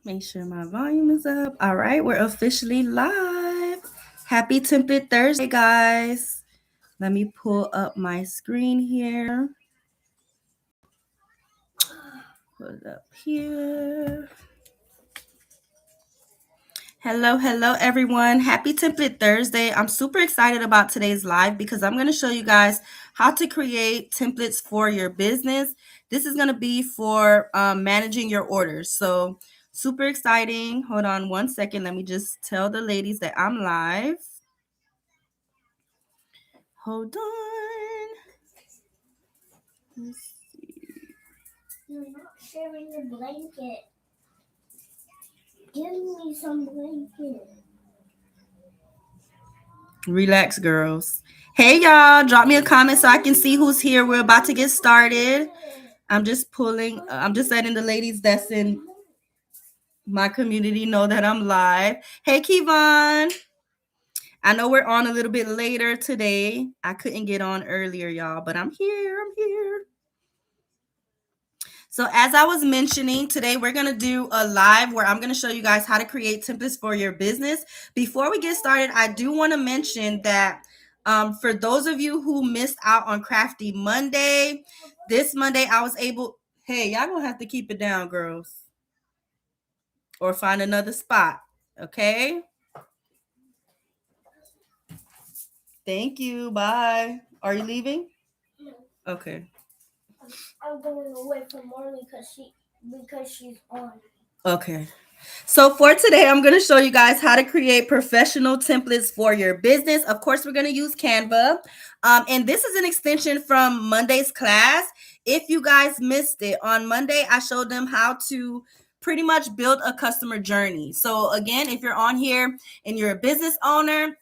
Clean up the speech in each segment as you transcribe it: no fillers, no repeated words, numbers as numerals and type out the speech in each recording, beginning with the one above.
Make sure my volume is up. All right, we're officially live. Happy Template Thursday, guys. Let me pull up my screen here. Put it up here. Hello, everyone. Happy Template Thursday. I'm super excited about today's live because I'm going to show you guys how to create templates for your business. This is going to be for managing your orders. So super exciting. Hold on one second. Let me just tell the ladies that I'm live. Hold on. Let's see. You're not sharing your blanket. Give me some blanket. Relax, girls. Hey, y'all. Drop me a comment so I can see who's here. We're about to get started. I'm just letting the ladies that's in my community know that I'm live. Hey, Kevon. I know we're on a little bit later today. I couldn't get on earlier, y'all, but I'm here. So as I was mentioning, today we're going to do a live where I'm going to show you guys how to create templates for your business. Before we get started, I do want to mention that for those of you who missed out on Crafty Monday, this Monday I was able, hey, y'all going to have to keep it down, girls, or find another spot, okay? Thank you. Bye. Are you leaving? No. Okay. I'm going away from Marley because she's on. Okay. So for today, I'm going to show you guys how to create professional templates for your business. Of course, we're going to use Canva. And this is an extension from Monday's class. If you guys missed it, on Monday, I showed them how to pretty much build a customer journey. So again, if you're on here and you're a business owner,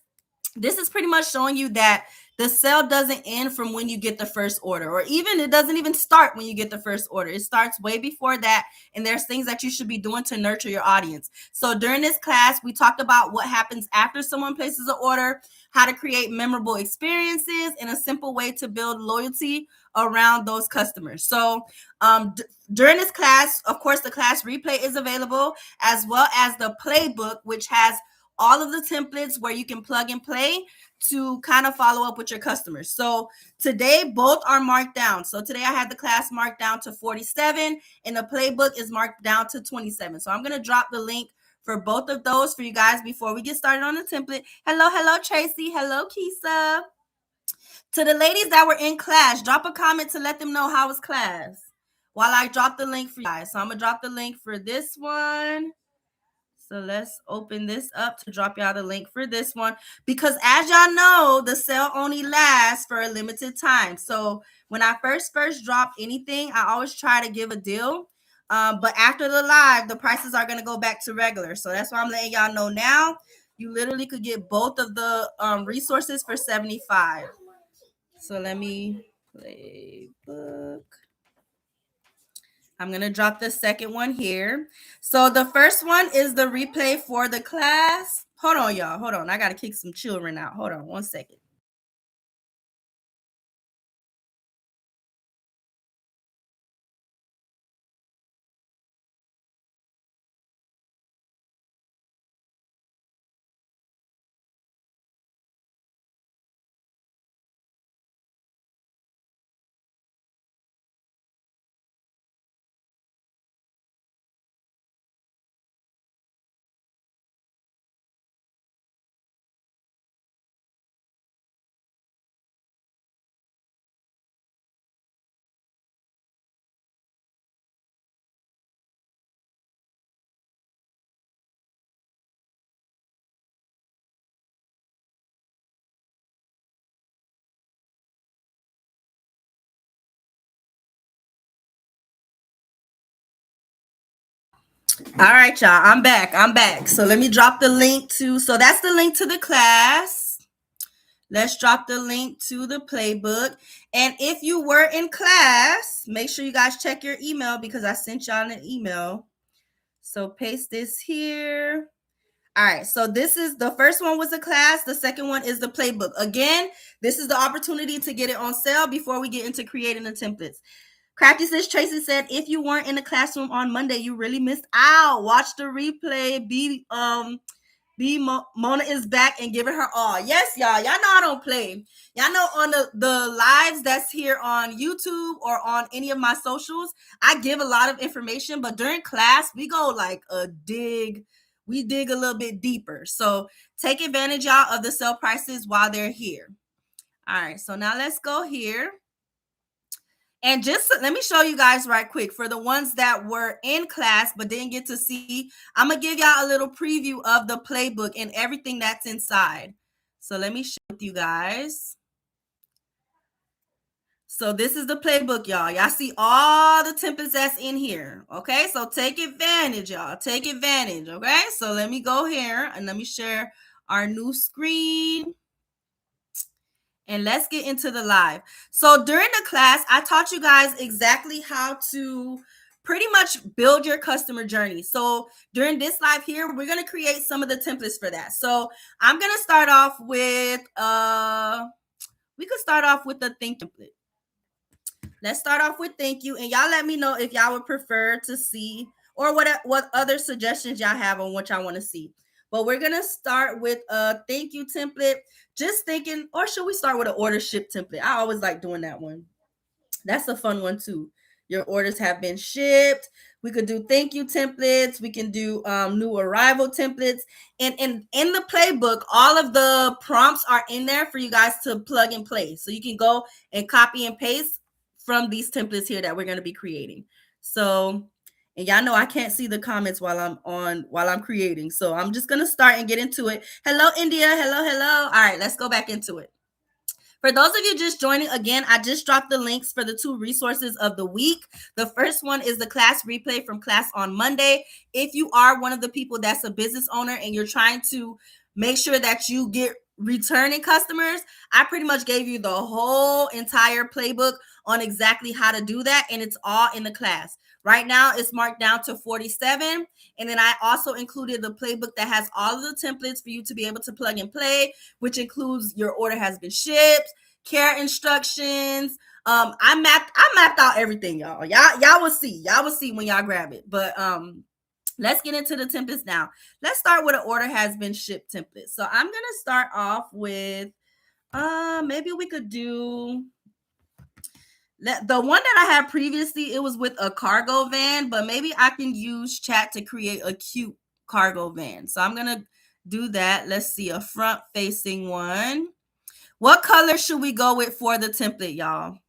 this is pretty much showing you that the sale doesn't end from when you get the first order, or even it doesn't even start when you get the first order. It starts way before that. And there's things that you should be doing to nurture your audience. So during this class, we talked about what happens after someone places an order, how to create memorable experiences, and a simple way to build loyalty around those customers. So during this class, of course, the class replay is available, as well as the playbook, which has all of the templates where you can plug and play to kind of follow up with your customers. So today, both are marked down. So today I had the class marked down to 47 and the playbook is marked down to 27. So I'm going to drop the link for both of those for you guys before we get started on the template. Hello, Tracy. Hello, Kisa. To the ladies that were in class, drop a comment to let them know how was class while I drop the link for you guys. So I'm going to drop the link for this one. So let's open this up to drop y'all the link for this one, because as y'all know, the sale only lasts for a limited time. So when I first drop anything, I always try to give a deal. But after the live, the prices are going to go back to regular. So that's why I'm letting y'all know now. You literally could get both of the resources for $75. So let me playbook. I'm going to drop the second one here. So the first one is the replay for the class. Hold on, y'all. Hold on. I got to kick some children out. Hold on one second. All right, y'all. I'm back. So let me drop the link so that's the link to the class. Let's drop the link to the playbook. And if you were in class, make sure you guys check your email because I sent y'all an email. So paste this here. All right, so this is the first one was a class. The second one is the playbook. Again, this is the opportunity to get it on sale before we get into creating the templates. Crafty says, Tracy said, if you weren't in the classroom on Monday, you really missed out. Watch the replay. Mona is back and giving her all. Yes, y'all. Y'all know I don't play. Y'all know on the lives that's here on YouTube or on any of my socials, I give a lot of information, but during class, we go like we dig a little bit deeper. So take advantage, y'all, of the sale prices while they're here. All right, so now let's go here. And just let me show you guys right quick for the ones that were in class but didn't get to see. I'm going to give y'all a little preview of the playbook and everything that's inside. So let me share with you guys. So this is the playbook, y'all. Y'all see all the templates that's in here. Okay, so take advantage, y'all. Take advantage. Okay, so let me go here and let me share our new screen. And let's get into the live. So during the class, I taught you guys exactly how to pretty much build your customer journey. So during this live here, we're going to create some of the templates for that. So I'm going to start off with, we could start off with the thank you template. Let's start off with thank you. And y'all let me know if y'all would prefer to see or what other suggestions y'all have on what y'all want to see. But we're going to start with a thank you template. Just thinking, or should we start with an order ship template? I always like doing that one. That's a fun one too. Your orders have been shipped. We could do thank you templates. We can do new arrival templates. And in the playbook, all of the prompts are in there for you guys to plug and play. So you can go and copy and paste from these templates here that we're going to be creating. So, and y'all know I can't see the comments while I'm creating. So I'm just going to start and get into it. Hello, India. Hello. All right, let's go back into it. For those of you just joining, again, I just dropped the links for the 2 resources of the week. The first one is the class replay from class on Monday. If you are one of the people that's a business owner and you're trying to make sure that you get returning customers, I pretty much gave you the whole entire playbook on exactly how to do that, and it's all in the class. Right now, it's marked down to 47, and then I also included the playbook that has all of the templates for you to be able to plug and play, which includes your order has been shipped, care instructions. I mapped out everything, y'all. Y'all will see. Y'all will see when y'all grab it. But let's get into the templates now. Let's start with an order has been shipped template. So I'm gonna start off with maybe we could do the one that I had previously. It was with a cargo van, but maybe I can use chat to create a cute cargo van. So I'm gonna do that. Let's see, a front facing one. What color should we go with for the template, y'all?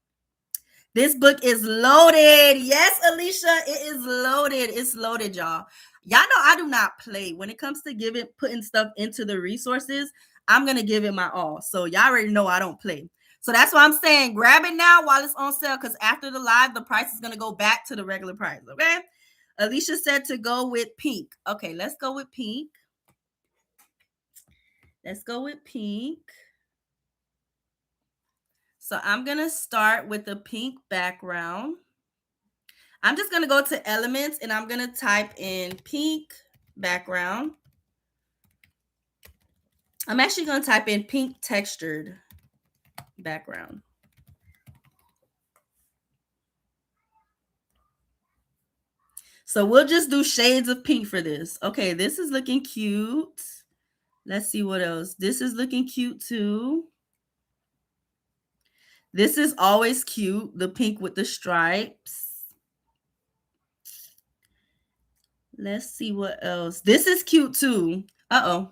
This book is loaded. Yes, Alicia, it is loaded. It's loaded, y'all. Y'all know I do not play when it comes to putting stuff into the resources. I'm going to give it my all. So y'all already know I don't play. So that's why I'm saying grab it now while it's on sale, because after the live, the price is going to go back to the regular price, okay? Alicia said to go with pink. Okay, let's go with pink. Let's go with pink. So I'm going to start with the pink background. I'm just going to go to elements and I'm going to type in pink background. I'm actually going to type in pink textured background. So we'll just do shades of pink for this. Okay, this is looking cute. Let's see what else. This is looking cute too. This is always cute, the pink with the stripes. Let's see what else. This is cute too. Uh-oh.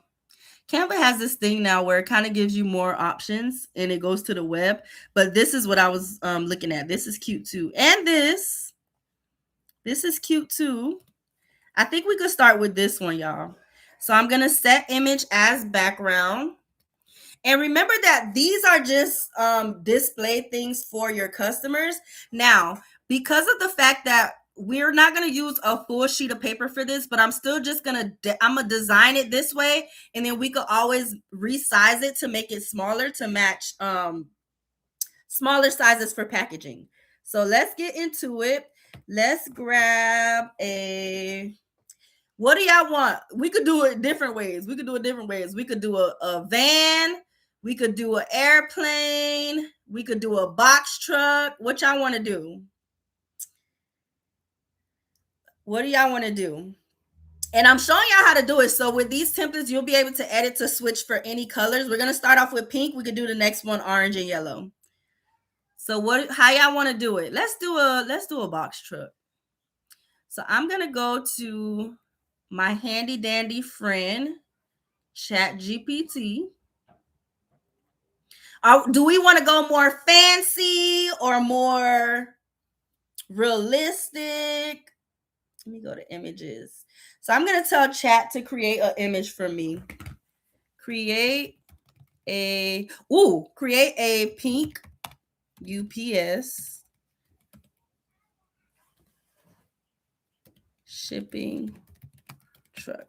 Canva has this thing now where it kind of gives you more options and it goes to the web. But this is what I was looking at. This is cute too. And this is cute too. I think we could start with this one, y'all. So I'm going to set image as background. And remember that these are just display things for your customers. Now, because of the fact that we're not going to use a full sheet of paper for this, but I'm still just going to, I'm going to design it this way. And then we could always resize it to make it smaller to match smaller sizes for packaging. So let's get into it. Let's grab what do y'all want? We could do it different ways. We could do a van. We could do an airplane. We could do a box truck. What y'all want to do? What do y'all want to do? And I'm showing y'all how to do it. So with these templates, you'll be able to edit to switch for any colors. We're going to start off with pink. We could do the next one orange and yellow. So how y'all want to do it? Let's do a box truck. So I'm going to go to my handy dandy friend, ChatGPT. Do we want to go more fancy or more realistic? Let me go to images. So I'm going to tell Chat to create an image for me. Create a pink UPS shipping truck.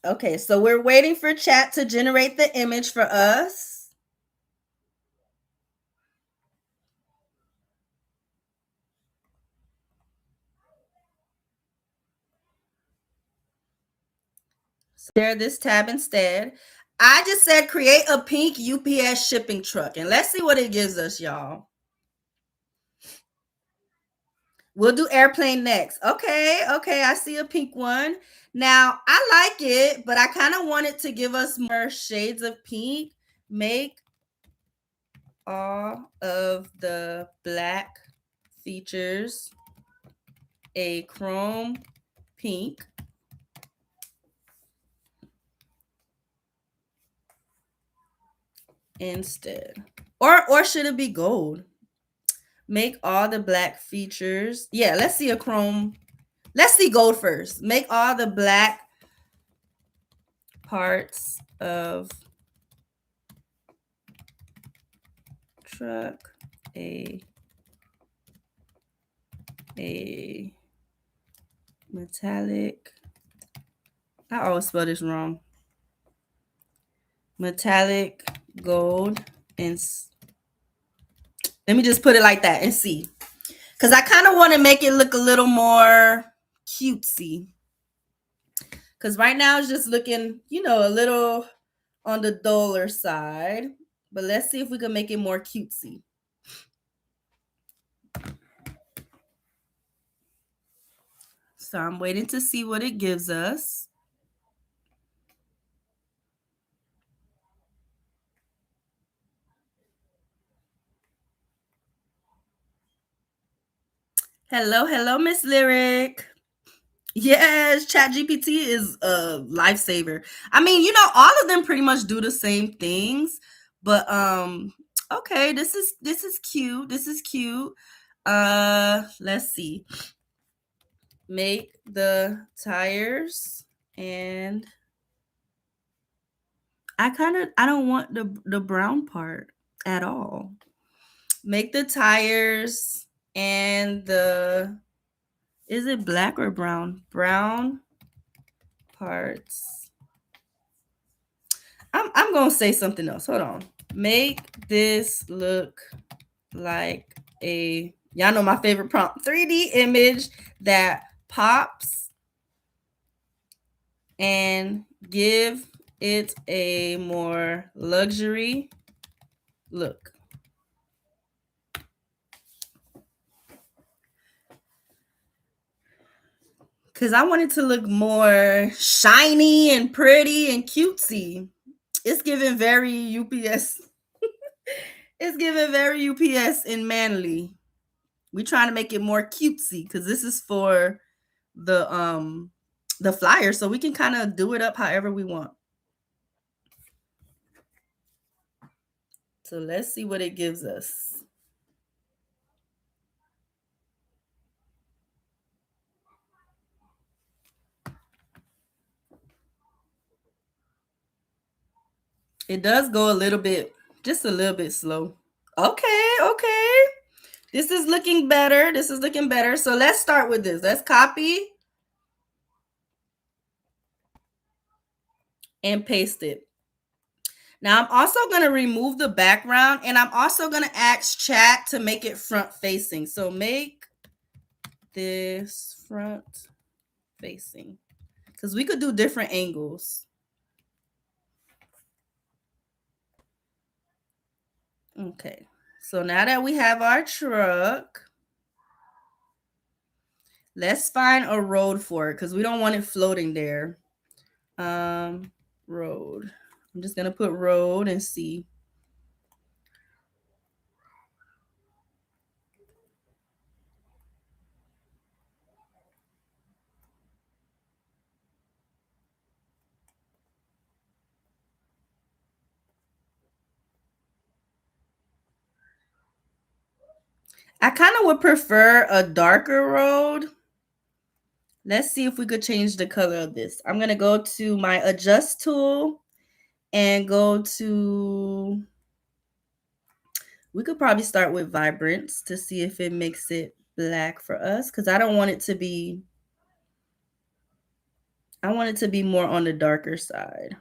Okay, so we're waiting for Chat to generate the image for us. Share this tab instead. I just said create a pink UPS shipping truck, and let's see what it gives us, y'all. We'll do airplane next. Okay, I see a pink one. Now, I like it, but I kind of want it to give us more shades of pink. Make all of the black features a chrome pink. Instead. Or should it be gold? Make all the black features. Yeah, let's see a chrome. Let's see gold first. Make all the black parts of truck a metallic. I always spell this wrong. Metallic gold. And let me just put it like that and see. Because I kind of want to make it look a little more cutesy. Because right now it's just looking, a little on the duller side. But let's see if we can make it more cutesy. So I'm waiting to see what it gives us. Hello, Miss Lyric. Yes, ChatGPT is a lifesaver. I mean, all of them pretty much do the same things, but okay, this is cute. This is cute. Let's see. Make the tires, and I don't want the brown part at all. Make the tires and is it black or brown? Brown parts. I'm gonna say something else. Hold on. Make this look like y'all know my favorite prompt, 3D image that pops, and give it a more luxury look. Because I want it to look more shiny and pretty and cutesy. It's giving very UPS. It's giving very UPS and manly. We're trying to make it more cutesy because this is for the flyer, so we can kind of do it up however we want. So let's see what it gives us. It does go just a little bit slow. Okay. This is looking better. So let's start with this. Let's copy and paste it. Now I'm also going to remove the background, and I'm also going to ask Chat to make it front facing. So make this front facing, because we could do different angles. Okay, So now that we have our truck, let's find a road for it because we don't want it floating there. Road. I'm just gonna put road and see. I kind of would prefer a darker road. Let's see if we could change the color of this. I'm gonna go to my adjust tool and go to, we could probably start with vibrance to see if it makes it black for us because I don't want it to be, I want it to be more on the darker side.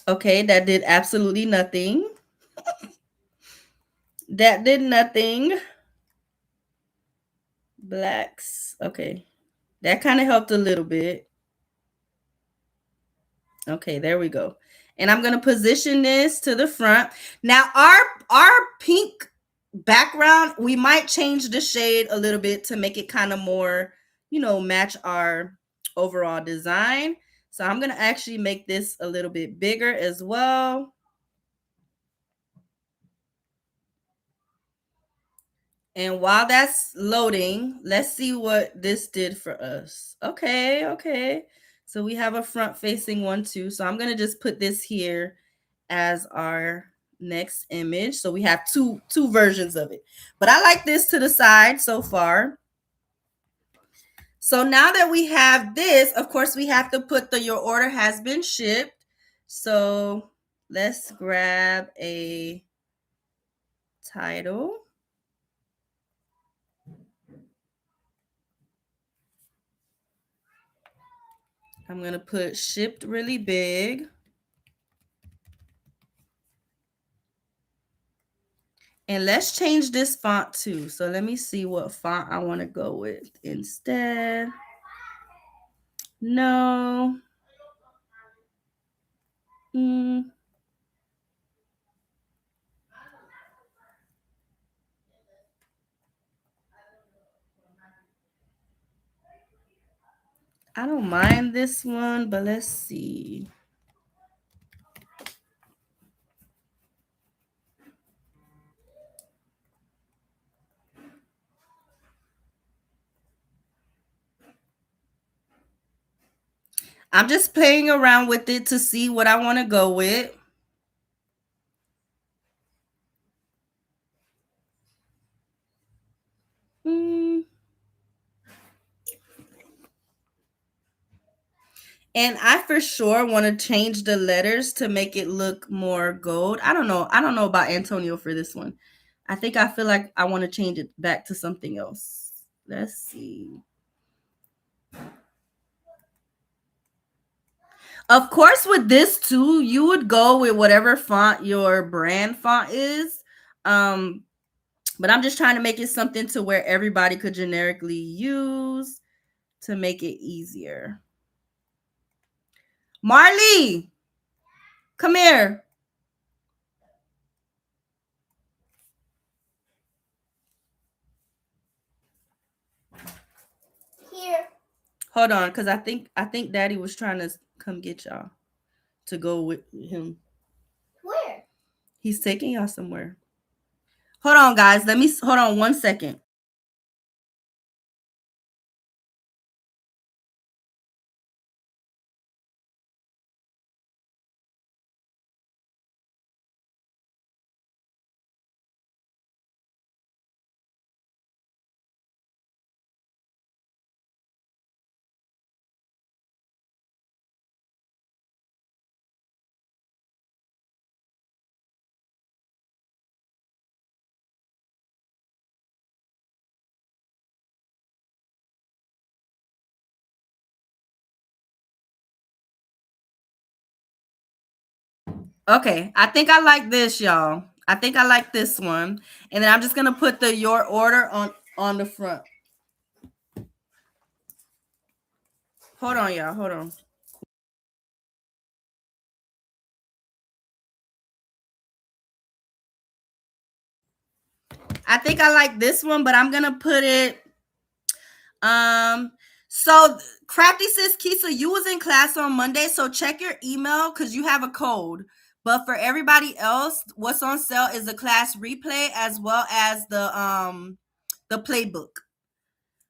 Okay, that did absolutely nothing. That did nothing. Blacks. Okay. That kind of helped a little bit. Okay, there we go. And I'm going to position this to the front. Now our pink background, we might change the shade a little bit to make it kind of more, match our overall design. So I'm going to actually make this a little bit bigger as well. And while that's loading, let's see what this did for us. Okay. So we have a front facing one too. So I'm going to just put this here as our next image. So we have two versions of it. But I like this to the side so far. So now that we have this, of course, we have to put your order has been shipped. So let's grab a title. I'm going to put shipped really big. And let's change this font too. So let me see what font I want to go with instead. No. I don't mind this one, but let's see. I'm just playing around with it to see what I want to go with. And I for sure want to change the letters to make it look more gold. I don't know. I don't know about Antonio for this one. I feel like I want to change it back to something else. Let's see. Of course, with this too, you would go with whatever font your brand font is. But I'm just trying to make it something to where everybody could generically use to make it easier. Marley, come here. Here. Hold on, because I think Daddy was trying to come get y'all to go with him. Where? He's taking y'all somewhere. Hold on, guys. Hold on 1 second. Okay, I think I like this, y'all. I think I like this one. And then I'm just gonna put the your order on the front. Hold on, y'all. Hold on. I think I like this one, but I'm gonna put it. So Crafty Sis Kisa, you was in class on Monday, so check your email because you have a code. But for everybody else, what's on sale is the class replay as well as the playbook.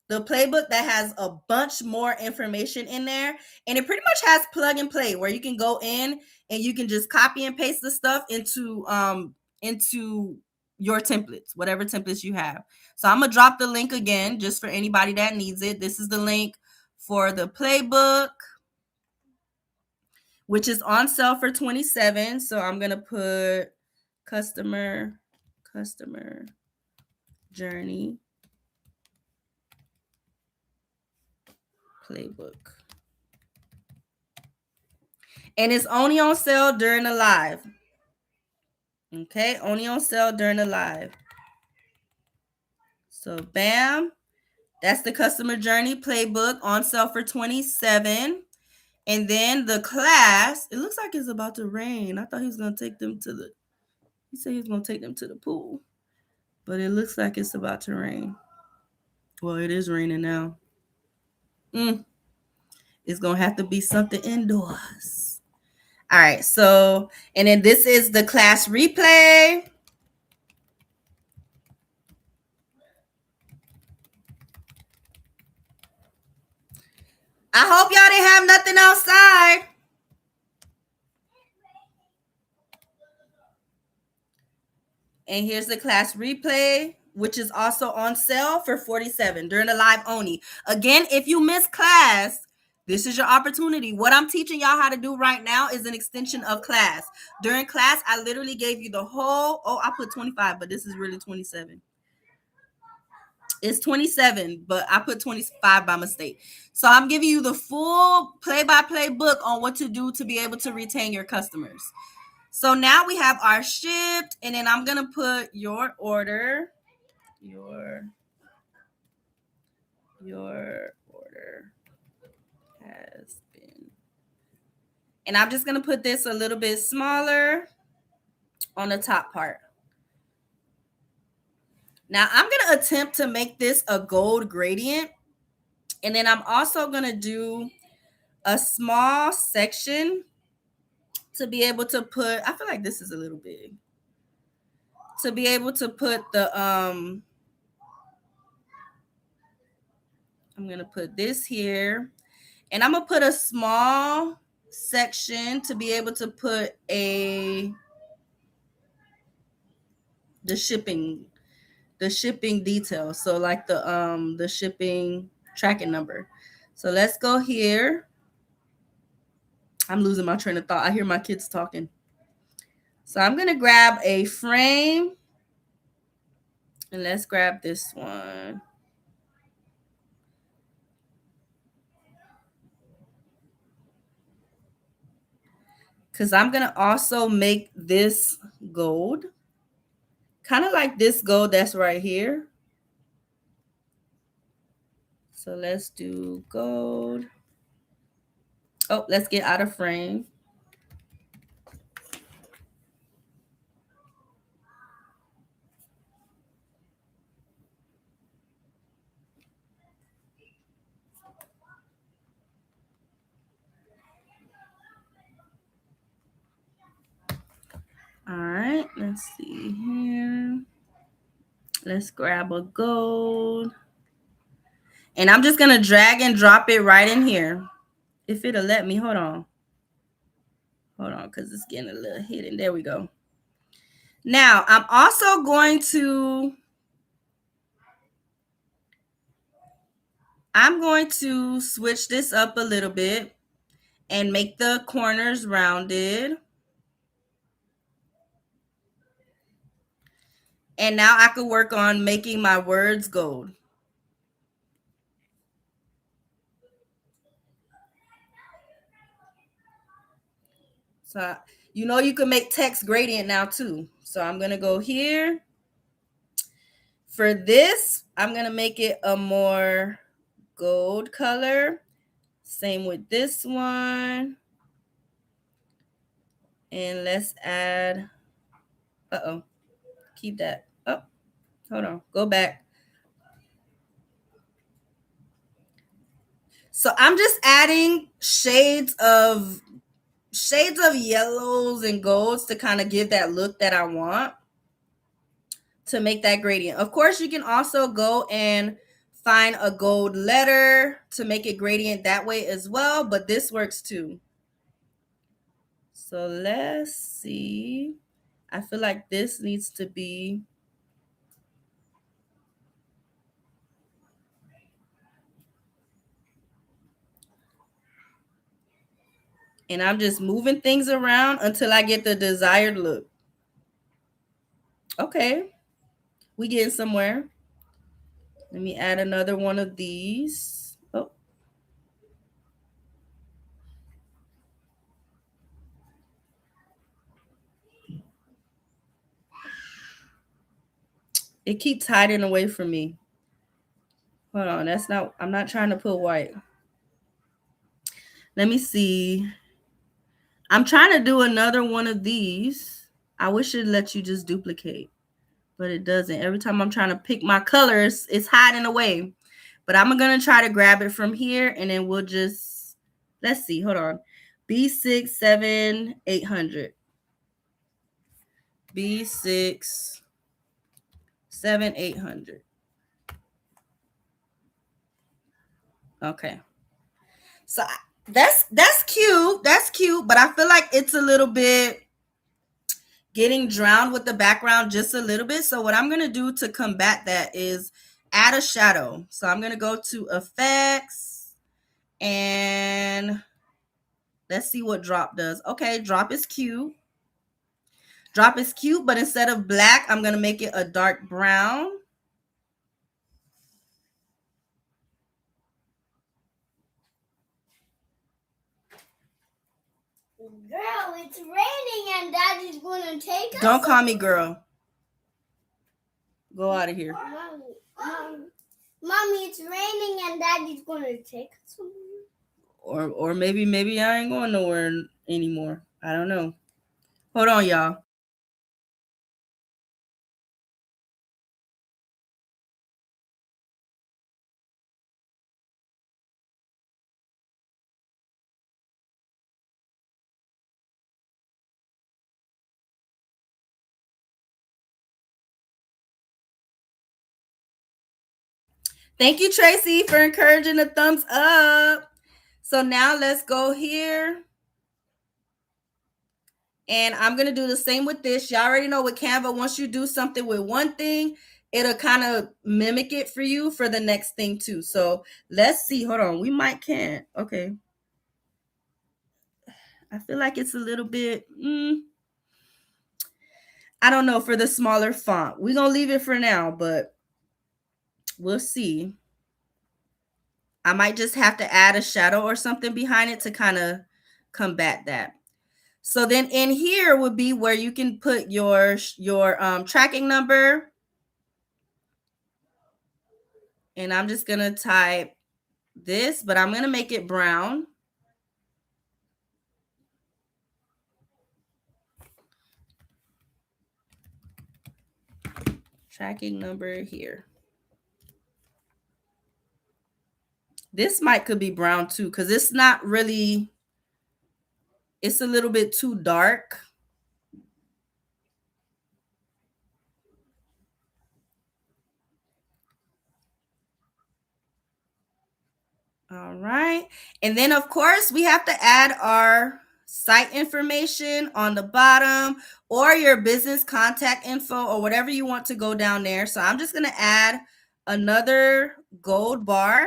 The playbook that has a bunch more information in there, and it pretty much has plug and play where you can go in and you can just copy and paste the stuff into your templates, whatever templates you have. So I'm gonna drop the link again just for anybody that needs it. This is the link for the playbook, which is on sale for $27. So I'm gonna put customer journey playbook. And it's only on sale during the live. Okay, only on sale during the live. So bam, that's the customer journey playbook on sale for $27. And then the class, it looks like it's about to rain. I thought he was gonna take them to the, he said he was gonna take them to the pool. But it looks like it's about to rain. Well, it is raining now. It's gonna have to be something indoors. All right, so, and then this is the class replay. I hope y'all didn't have nothing outside. And here's the class replay, which is also on sale for $47 during the live only. Again, if you miss class, this is your opportunity. What I'm teaching y'all how to do right now is an extension of class. During class, I literally gave you the whole, I put 25, but this is really 27. It's 27, but I put 25 by mistake. So I'm giving you the full play-by-play book on what to do to be able to retain your customers. So now we have our shipped, and then I'm going to put your order, your order has been. And I'm just going to put this a little bit smaller on the top part. Now I'm going to attempt to make this a gold gradient. And then I'm also going to do a small section to be able to put, I feel like this is a little big, to be able to put the, I'm going to put this here, and I'm going to put a small section to be able to put the shipping details. So like the shipping tracking number. So let's go here. I'm losing my train of thought. I hear my kids talking. So I'm going to grab a frame, and let's grab this one. Because I'm going to also make this gold. Kind of like this gold that's right here. So let's do gold. Oh, let's get out of frame. All right, let's see here. Let's grab a gold. And I'm just going to drag and drop it right in here. If it'll let me, hold on. Hold on, because it's getting a little hidden. There we go. Now, I'm also going to switch this up a little bit and make the corners rounded. And now I could work on making my words gold. So, you can make text gradient now too. So I'm going to go here. For this, I'm going to make it a more gold color. Same with this one. And let's add, keep that up. Hold on, go back. So I'm just adding shades of yellows and golds to kind of give that look that I want to make that gradient. Of course, you can also go and find a gold letter to make it gradient that way as well, but this works too. So let's see. I feel like this needs to be, and I'm just moving things around until I get the desired look. Okay, we getting somewhere. Let me add another one of these. Oh, it keeps hiding away from me. Hold on, I'm not trying to put white. Let me see. I'm trying to do another one of these. I wish it let you just duplicate, but it doesn't. Every time I'm trying to pick my colors, it's hiding away. But I'm going to try to grab it from here, and then we'll just, let's see. Hold on. B6, 7, 800. B6, 7, 800. Okay. So that's cute. That's cute, but I feel like it's a little bit getting drowned with the background just a little bit. So what I'm going to do to combat that is add a shadow. So I'm going to go to effects and let's see what drop does. Okay, drop is cute. Drop is cute, but instead of black, I'm going to make it a dark brown. Girl, it's raining and Daddy's gonna take us. Don't call me girl. Go out of here. Mommy, it's raining and Daddy's gonna take us somewhere. Or maybe I ain't going nowhere anymore. I don't know. Hold on, y'all. Thank you, Tracy, for encouraging the thumbs up. So now let's go here. And I'm going to do the same with this. Y'all already know with Canva, once you do something with one thing, it'll kind of mimic it for you for the next thing too. So let's see. Hold on. We might can't. Okay. I feel like it's a little bit, I don't know, for the smaller font. We're going to leave it for now, but we'll see. I might just have to add a shadow or something behind it to kind of combat that. So then in here would be where you can put your tracking number. And I'm just going to type this, but I'm going to make it brown. Tracking number here. This could be brown too, because it's not really, it's a little bit too dark. All right. And then of course we have to add our site information on the bottom or your business contact info or whatever you want to go down there. So I'm just going to add another gold bar.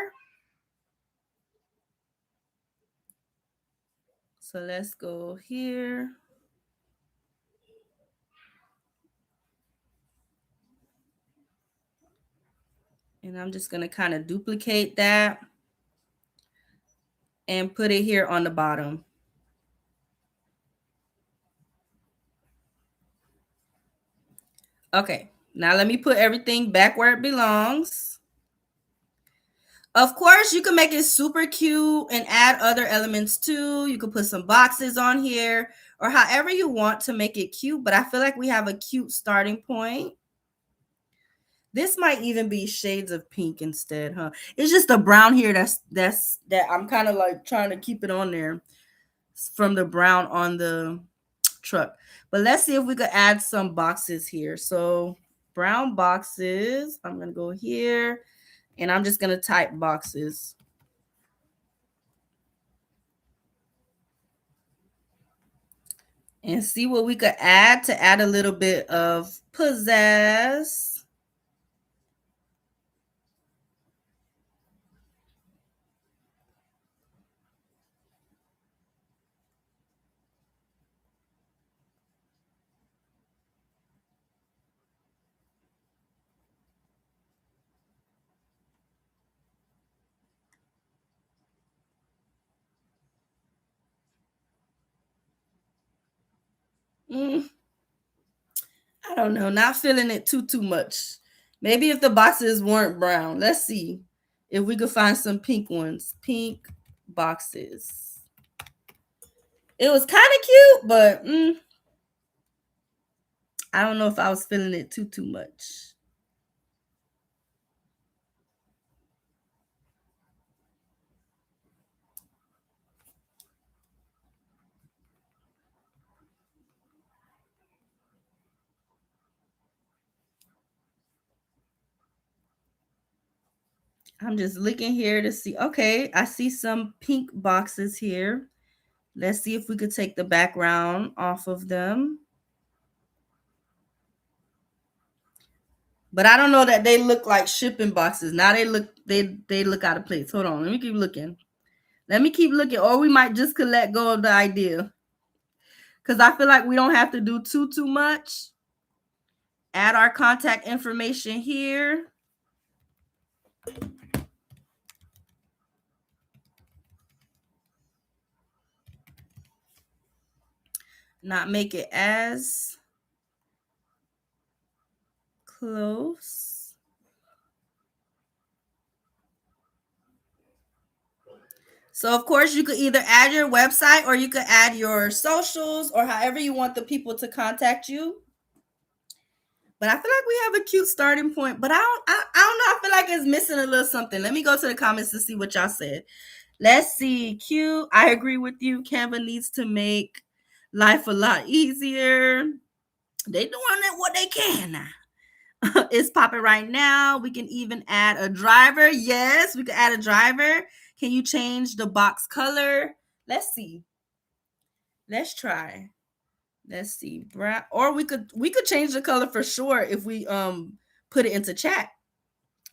So let's go here. And I'm just going to kind of duplicate that and put it here on the bottom. Okay, now let me put everything back where it belongs. Of course, you can make it super cute and add other elements too. You can put some boxes on here or however you want to make it cute, but I feel like we have a cute starting point. This might even be shades of pink instead, huh? It's just the brown here that I'm kind of like trying to keep it on there from the brown on the truck. But let's see if we could add some boxes here. So brown boxes, I'm gonna go here and I'm just gonna type boxes. And see what we could add to add a little bit of pizzazz. Mm, I don't know, not feeling it too much. Maybe if the boxes weren't brown. Let's see if we could find some pink ones. Pink boxes. It was kind of cute, but I don't know if I was feeling it too much. I'm just looking here to see. Okay, I see some pink boxes here. Let's see if we could take the background off of them. But I don't know that they look like shipping boxes. Now they look out of place. Hold on, let me keep looking. Let me keep looking, or we might just could let go of the idea. Cause I feel like we don't have to do too much. Add our contact information here. Not make it as close. So of course you could either add your website or you could add your socials or however you want the people to contact you. But I feel like we have a cute starting point. But I don't know. I feel like it's missing a little something. Let me go to the comments to see what y'all said. Let's see. Cute. I agree with you. Canva needs to make life a lot easier. They doing it what they can now. It's popping right now. We can even add a driver. Yes, we can add a driver. Can you change the box color? Let's see. Let's try. Let's see. Brown, or we could change the color for sure if we put it into chat.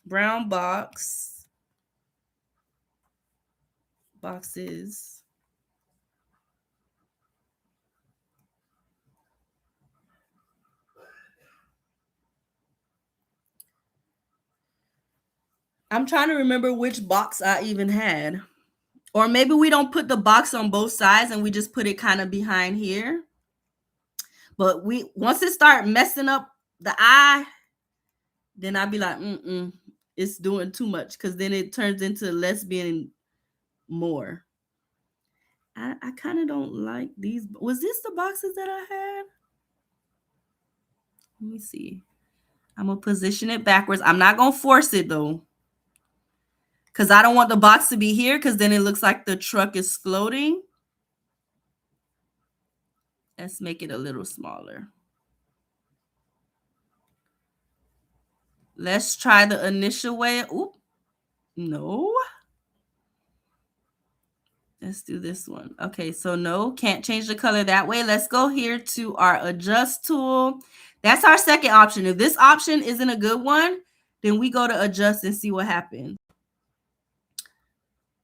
Brown boxes. I'm trying to remember which box I even had. Or maybe we don't put the box on both sides and we just put it kind of behind here. But we once it start messing up the eye, then I'd be like, it's doing too much because then it turns into lesbian more. I kind of don't like these. Was this the boxes that I had? Let me see. I'm gonna position it backwards. I'm not gonna force it though, because I don't want the box to be here because then it looks like the truck is floating. Let's make it a little smaller. Let's try the initial way. Oop, no. Let's do this one. Okay, so no, can't change the color that way. Let's go here to our adjust tool. That's our second option. If this option isn't a good one, then we go to adjust and see what happens.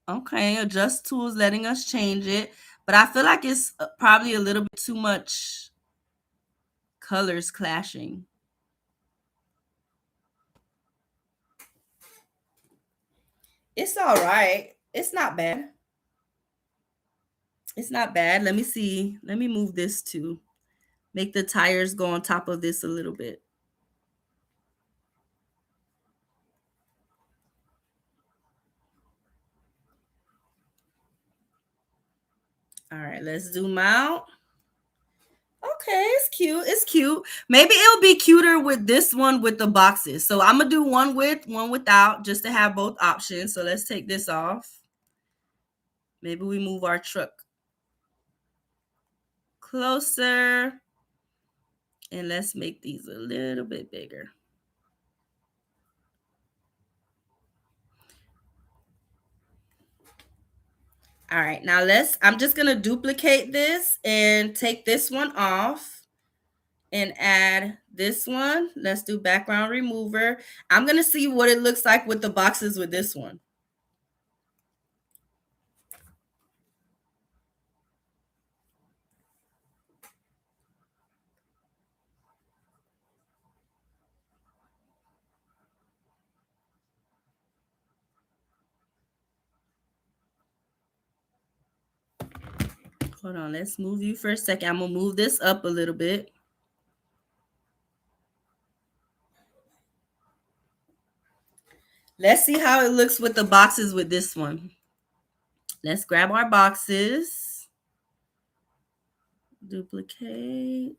Okay, adjust tools letting us change it. But I feel like it's probably a little bit too much colors clashing. It's all right. It's not bad. It's not bad. Let me see. Let me move this too. Make the tires go on top of this a little bit. All right, let's zoom out. Okay, it's cute. It's cute. Maybe it'll be cuter with this one with the boxes. So I'm gonna do one with, one without, just to have both options. So let's take this off. Maybe we move our truck closer. And let's make these a little bit bigger. All right, now I'm just gonna duplicate this and take this one off and add this one. Let's do background remover. I'm gonna see what it looks like with the boxes with this one. Hold on, let's move you for a second. I'm gonna move this up a little bit. Let's see how it looks with the boxes with this one. Let's grab our boxes. Duplicate.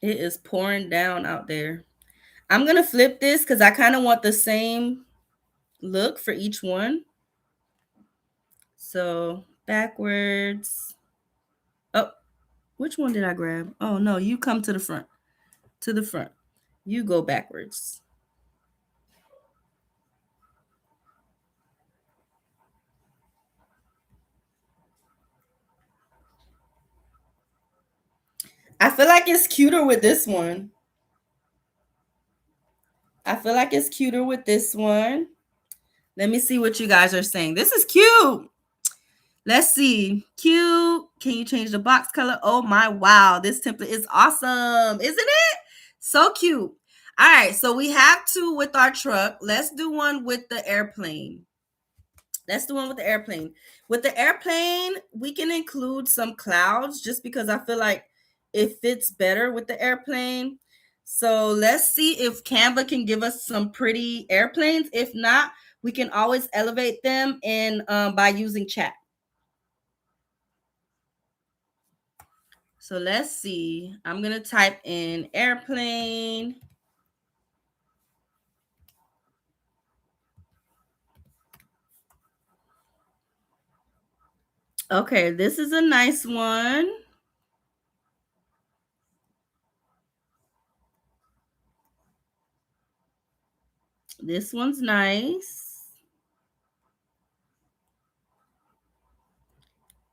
It is pouring down out there. I'm gonna flip this because I kind of want the same look for each one. So backwards. Oh, which one did I grab? Oh no, you come to the front. To the front. You go backwards. I feel like it's cuter with this one. I feel like it's cuter with this one. Let me see what you guys are saying. This is cute. Let's see. Cute. Can you change the box color? Oh my, wow. This template is awesome. Isn't it? So cute. All right. So we have two with our truck. Let's do one with the airplane. Let's do one with the airplane. With the airplane, we can include some clouds just because I feel like it fits better with the airplane. So let's see if Canva can give us some pretty airplanes. If not, we can always elevate them in by using chat. So let's see. I'm going to type in airplane. Okay, this is a nice one. This one's nice.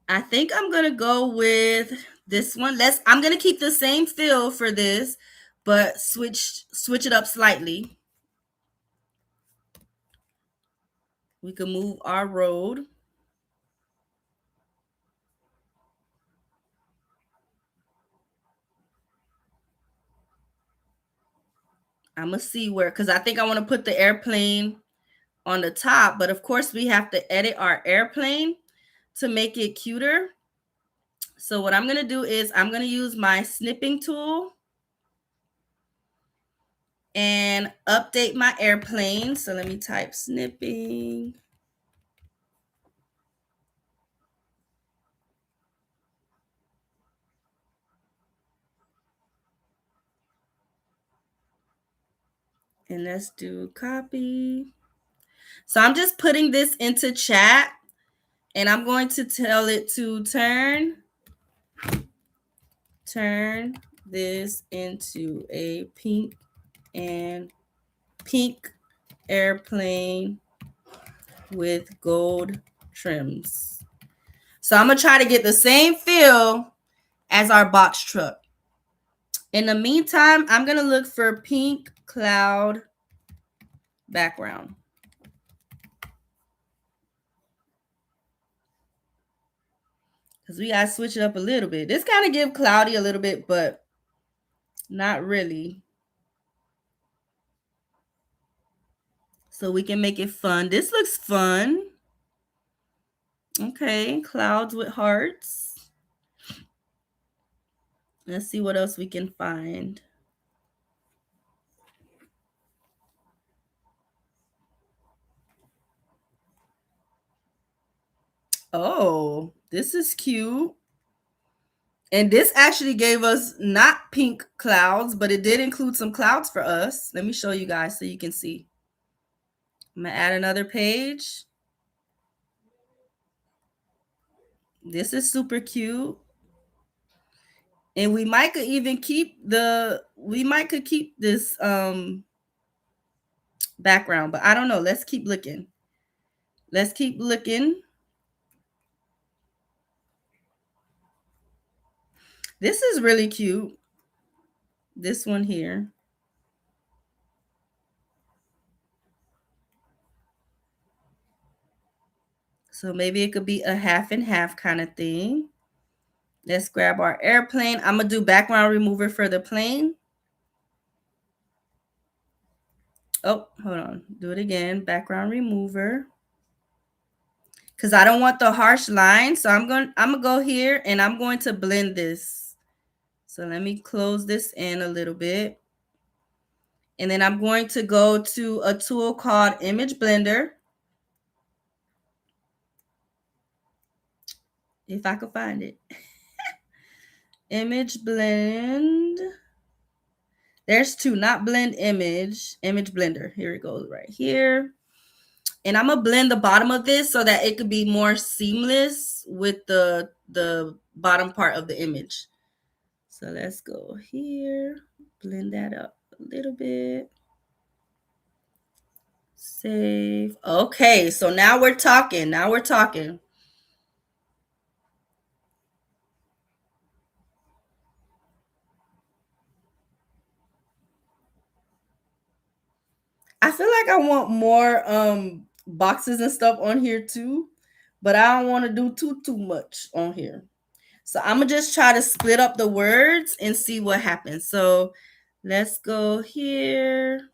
I think I'm going to go with this one. I'm going to keep the same feel for this, but switch it up slightly. We can move our road. I'm going to see where, because I think I want to put the airplane on the top, but of course we have to edit our airplane to make it cuter. So what I'm going to do is I'm going to use my snipping tool and update my airplane. So let me type snipping. And let's do copy. So I'm just putting this into chat and I'm going to tell it to turn this into a pink airplane with gold trims. So I'm gonna try to get the same feel as our box truck. In the meantime, I'm gonna look for pink cloud background. Because we gotta switch it up a little bit. This kind of give cloudy a little bit, but not really. so we can make it fun. This looks fun. Okay, clouds with hearts. Let's see what else we can find. Oh, this is cute. And this actually gave us not pink clouds, but it did include some clouds for us. Let me show you guys so you can see. I'm gonna add another page. This is super cute. And we might could even keep this background, but I don't know. Let's keep looking. Let's keep looking. This is really cute. This one here. So maybe it could be a half and half kind of thing. Let's grab our airplane. I'm going to do background remover for the plane. Oh, hold on. Do it again. Background remover. Because I don't want the harsh line. So I'm going to go here and I'm going to blend this. So let me close this in a little bit. And then I'm going to go to a tool called Image Blender. If I could find it. Image blend. There's two, not blend image. Image blender. Here it goes right here. And I'm gonna blend the bottom of this so that it could be more seamless with the bottom part of the image. So let's go here, blend that up a little bit. Save. Okay, so now we're talking. Now we're talking. I feel like I want more boxes and stuff on here too, but I don't want to do too much on here. So I'm gonna just try to split up the words and see what happens. So let's go here.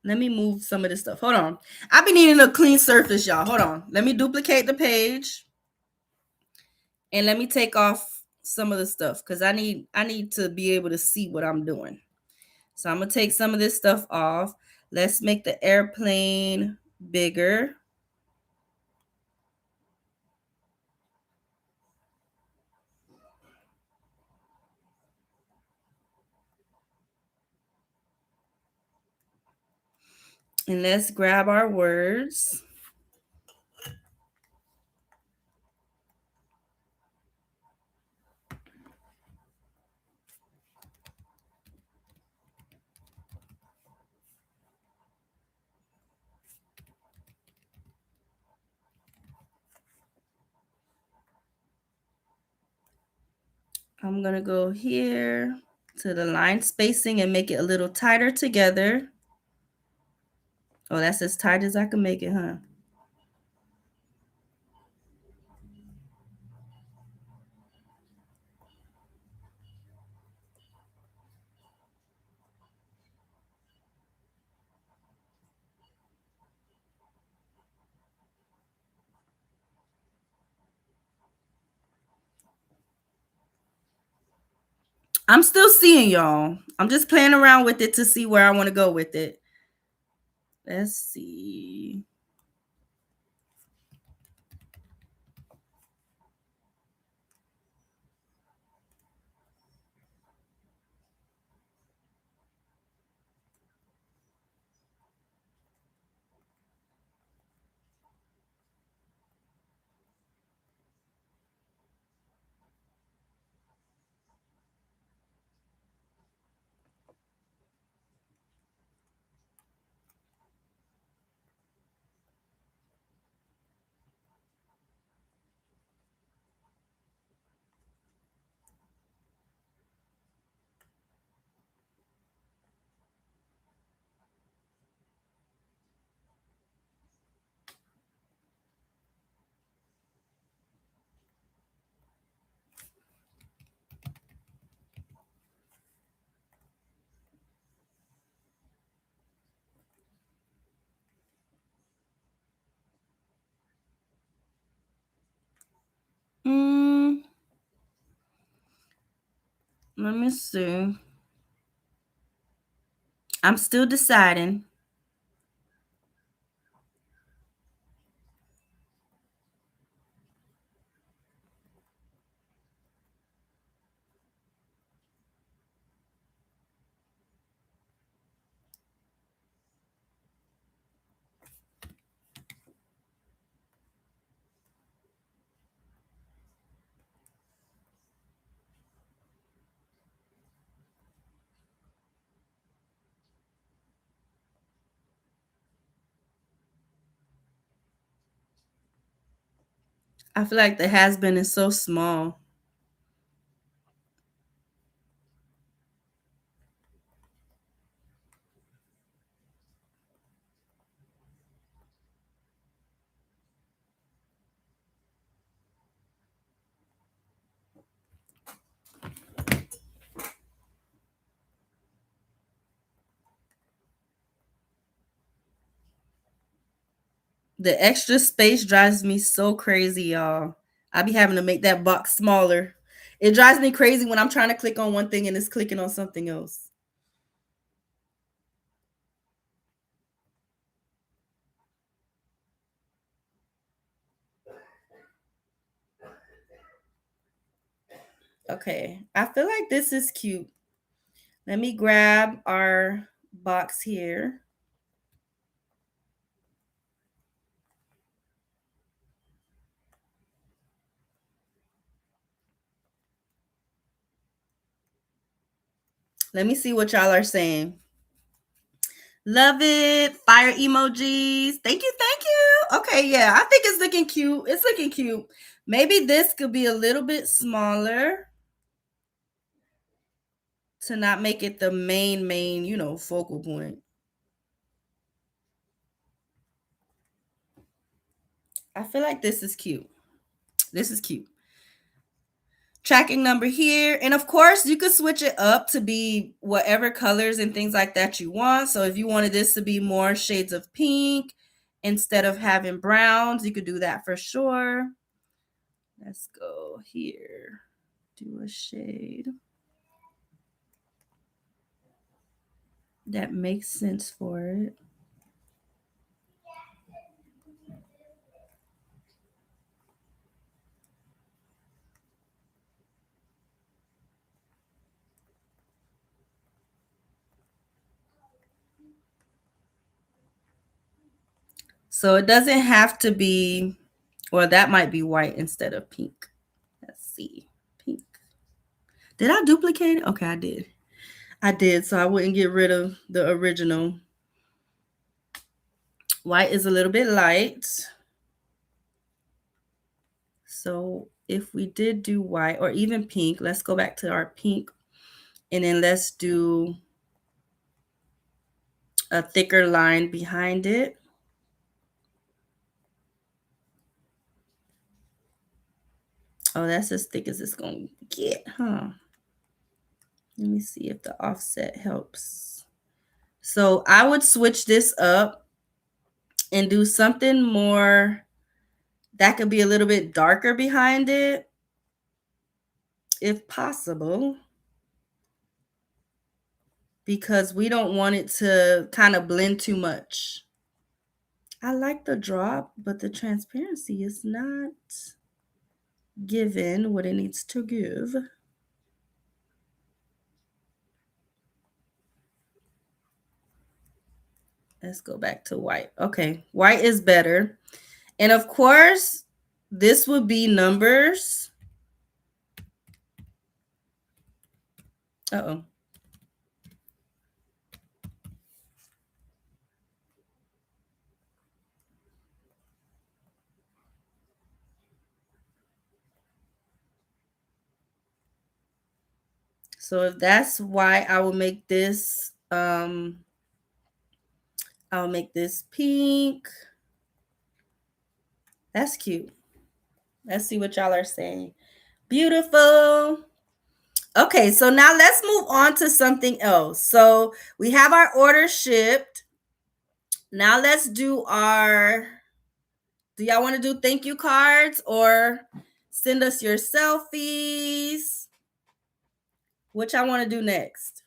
Let me move some of this stuff. Hold on. I've been needing a clean surface, y'all. Hold on. Let me duplicate the page. And let me take off some of the stuff because I need to be able to see what I'm doing. So I'm gonna take some of this stuff off. Let's make the airplane bigger. And let's grab our words. I'm gonna go here to the line spacing and make it a little tighter together. Oh, that's as tight as I can make it, huh? I'm still seeing y'all. I'm just playing around with it to see where I want to go with it. Let's see. Let me see. I'm still deciding. I feel like the has been is so small. The extra space drives me so crazy, y'all. I be having to make that box smaller. It drives me crazy when I'm trying to click on one thing and it's clicking on something else. Okay, I feel like this is cute. Let me grab our box here. Let me see what y'all are saying. Love it. Fire emojis. Thank you. Thank you. Okay, yeah. I think it's looking cute. It's looking cute. Maybe this could be a little bit smaller to not make it the main, focal point. I feel like this is cute. This is cute. Tracking number here. And of course, you could switch it up to be whatever colors and things like that you want. So if you wanted this to be more shades of pink instead of having browns, you could do that for sure. Let's go here. Do a shade that makes sense for it. So it doesn't have to be, or that might be white instead of pink. Let's see. Pink. Did I duplicate it? Okay, I did. I did, so I wouldn't get rid of the original. White is a little bit light. So if we did do white or even pink, let's go back to our pink and then let's do a thicker line behind it. Oh, that's as thick as it's going to get, huh? Let me see if the offset helps. So I would switch this up and do something more that could be a little bit darker behind it, if possible, because we don't want it to kind of blend too much. I like the drop, but the transparency is not given what it needs to give. Let's go back to white. Okay, white is better. And of course, this would be numbers. Uh-oh. So if that's why I will make this, I'll make this pink. That's cute. Let's see what y'all are saying. Beautiful. Okay, so now let's move on to something else. So we have our order shipped. Now let's do do y'all want to do thank you cards or send us your selfies? Which I want to do next.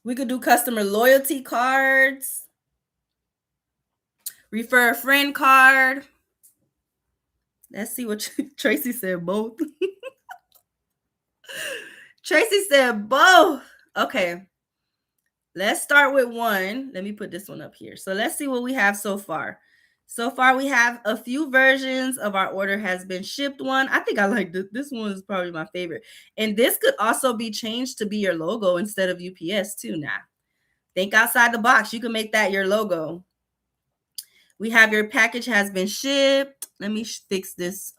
We could do customer loyalty cards, refer a friend card. Let's see what Tracy said. Both. Tracy said both. Okay. Let's start with one. Let me put this one up here. So let's see what we have so far. So far, we have a few versions of our order has been shipped one. I think I like this. This one is probably my favorite. And this could also be changed to be your logo instead of UPS too now. Think outside the box. You can make that your logo. We have your package has been shipped. Let me fix this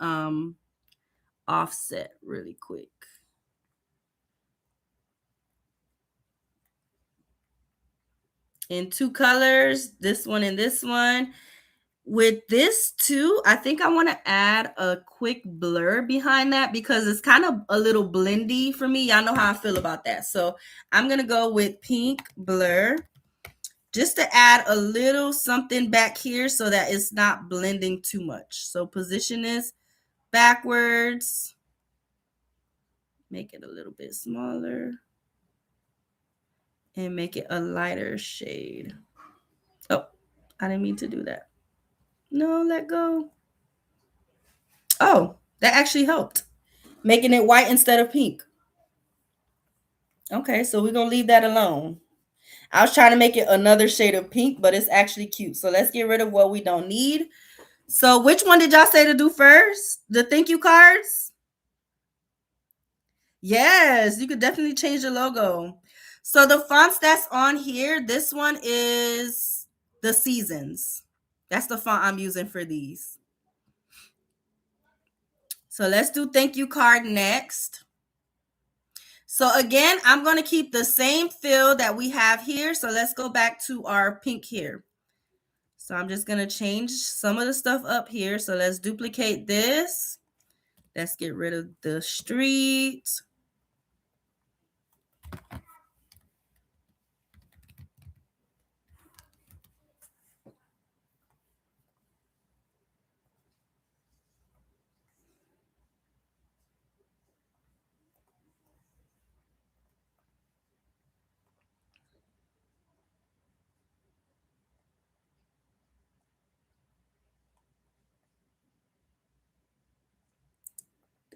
offset really quick. In two colors, this one and this one. With this too, I think I want to add a quick blur behind that because it's kind of a little blendy for me. Y'all know how I feel about that. So I'm going to go with pink blur just to add a little something back here so that it's not blending too much. So position this backwards. Make it a little bit smaller. And make it a lighter shade. Oh, I didn't mean to do that. No, let go. Oh, that actually helped. Making it white instead of pink. Okay, so we're going to leave that alone. I was trying to make it another shade of pink, but it's actually cute. So let's get rid of what we don't need. So which one did y'all say to do first? The thank you cards? Yes, you could definitely change the logo. So the fonts that's on here, this one is the Seasons. That's the font I'm using for these. So let's do thank you card next. So again, I'm going to keep the same fill that we have here. So let's go back to our pink here. So I'm just going to change some of the stuff up here. So let's duplicate this. Let's get rid of the street.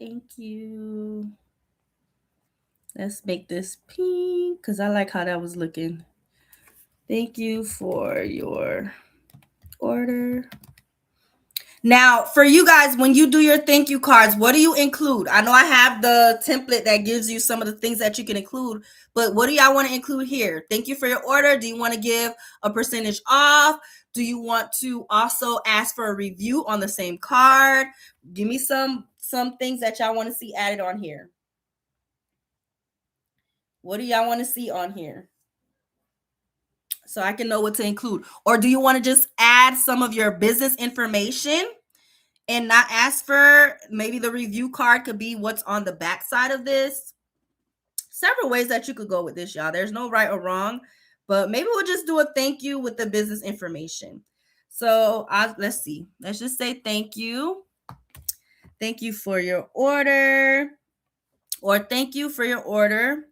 Thank you. Let's make this pink because I like how that was looking. Thank you for your order. Now, for you guys, when you do your thank you cards, what do you include? I know I have the template that gives you some of the things that you can include, but what do y'all want to include here? Thank you for your order. Do you want to give a percentage off? Do you want to also ask for a review on the same card? Give me some things that y'all want to see added on here. What do y'all want to see on here? So I can know what to include. Or do you want to just add some of your business information and not ask for, maybe the review card could be what's on the back side of this? Several ways that you could go with this, y'all. There's no right or wrong, but maybe we'll just do a thank you with the business information. So let's see. Let's just say thank you. Thank you for your order, or thank you for your order.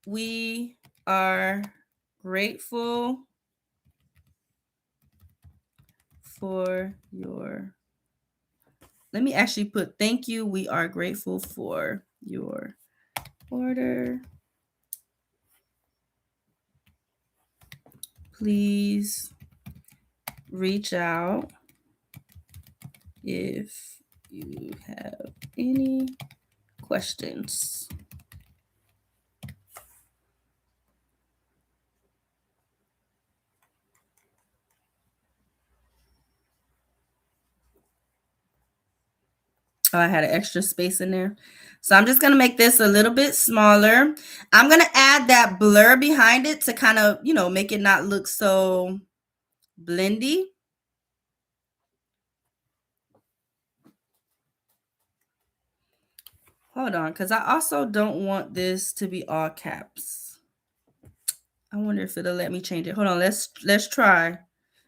We are grateful for your, let me actually put thank you. We are grateful for your order. Please reach out if you have any questions. Oh, I had an extra space in there. So I'm just going to make this a little bit smaller. I'm going to add that blur behind it to kind of, make it not look so blendy. Hold on, because I also don't want this to be all caps. I wonder if it'll let me change it. Hold on, let's try.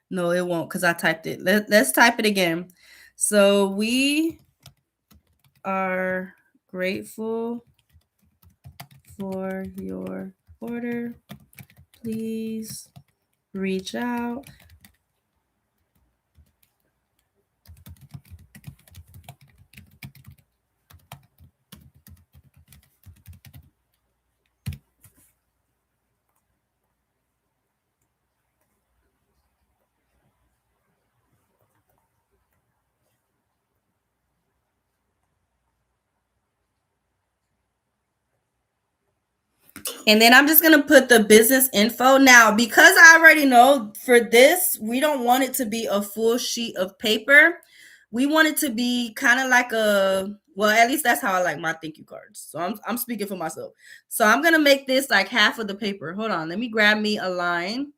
No, it won't because I typed it. Let's type it again. So we are grateful for your order. Please reach out. And then I'm just going to put the business info. Now, because I already know for this, we don't want it to be a full sheet of paper. We want it to be kind of like well, at least that's how I like my thank you cards. So I'm speaking for myself. So I'm going to make this like half of the paper. Hold on. Let me grab me a line.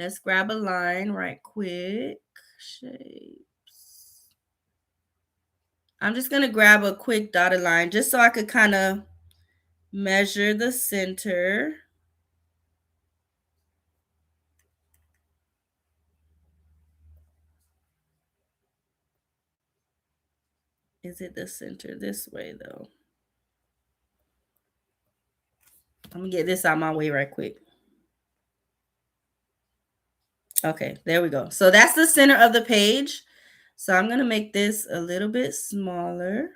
Let's grab a line right quick. Shapes. I'm just going to grab a quick dotted line just so I could kind of measure the center. Is it the center this way though? I'm gonna get this out of my way right quick. Okay, there we go. So that's the center of the page. So I'm gonna make this a little bit smaller.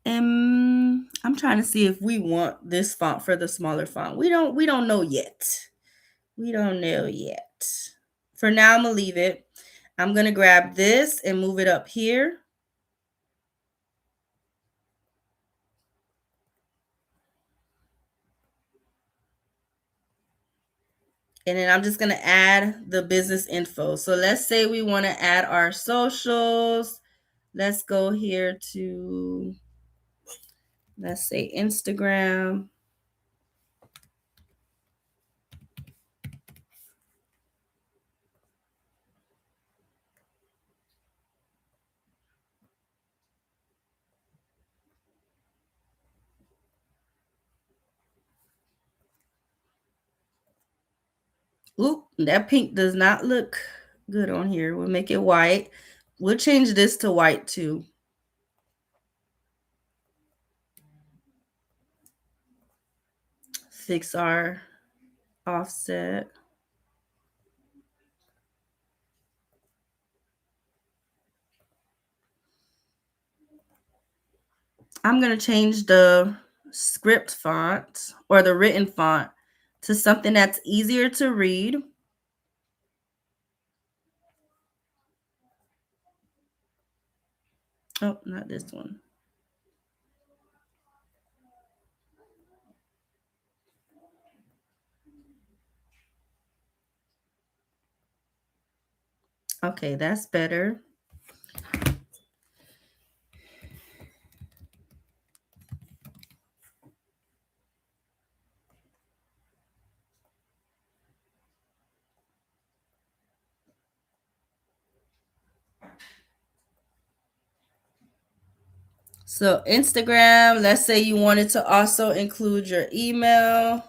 And I'm trying to see if we want this font for the smaller font. We don't know yet. We don't know yet. For now, I'm gonna leave it. I'm gonna grab this and move it up here. And then I'm just gonna add the business info. So let's say we want to add our socials. Let's go here to, let's say, Instagram. Oop, that pink does not look good on here. We'll make it white. We'll change this to white too. Fix our offset. I'm going to change the script font or the written font to something that's easier to read. Oh, not this one. Okay, that's better. So Instagram, let's say you wanted to also include your email.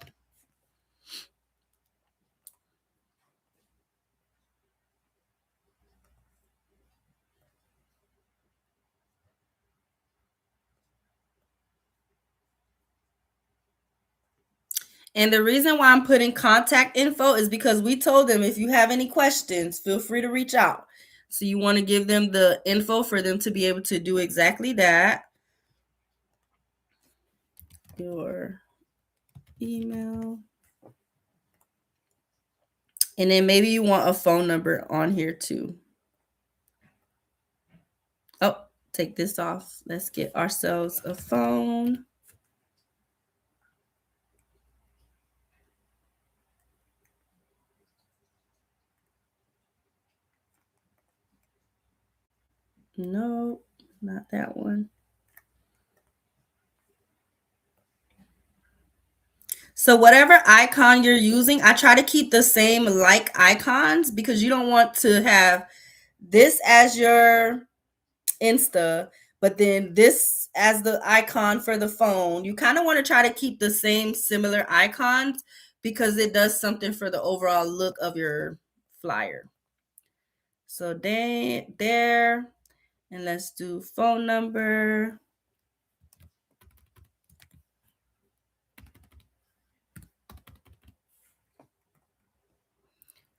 And the reason why I'm putting contact info is because we told them if you have any questions, feel free to reach out. So you want to give them the info for them to be able to do exactly that. Your email. And then maybe you want a phone number on here too. Oh, take this off. Let's get ourselves a phone. No, not that one. So whatever icon you're using, I try to keep the same like icons because you don't want to have this as your Insta, but then this as the icon for the phone. You kind of want to try to keep the same similar icons because it does something for the overall look of your flyer. So there, and let's do phone number.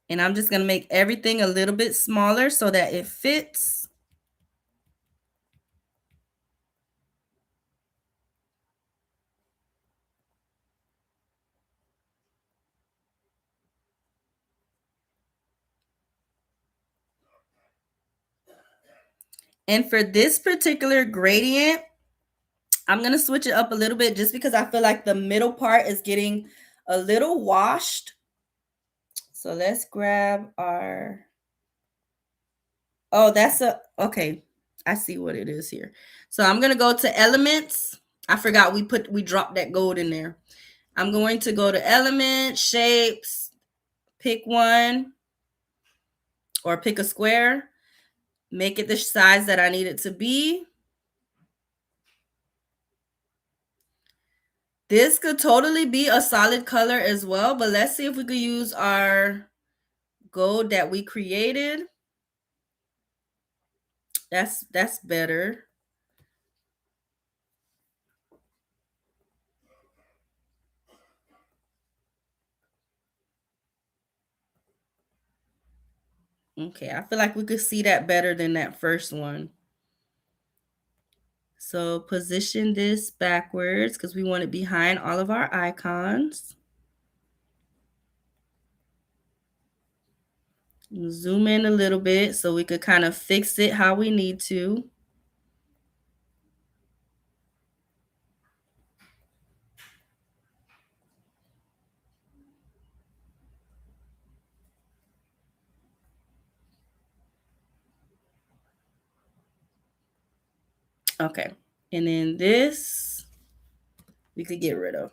And I'm just going to make everything a little bit smaller so that it fits. And for this particular gradient, I'm going to switch it up a little bit just because I feel like the middle part is getting a little washed. So let's grab our, oh, that's okay. I see what it is here. So I'm going to go to elements. I forgot we dropped that gold in there. I'm going to go to elements, shapes, pick one or pick a square, make it the size that I need it to be. This could totally be a solid color as well, but let's see if we could use our gold that we created. That's better. Okay, I feel like we could see that better than that first one. So position this backwards because we want it behind all of our icons. Zoom in a little bit so we could kind of fix it how we need to. Okay, and then this we could get rid of.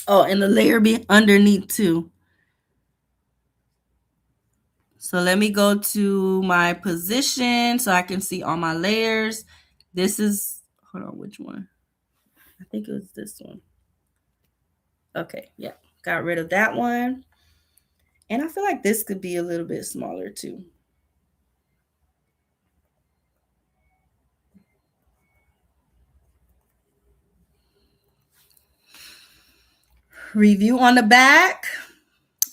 Oh, and the layer be underneath too. So let me go to my position so I can see all my layers. This is, hold on, which one? I think it was this one. Okay, yeah, got rid of that one. And I feel like this could be a little bit smaller too. Review on the back.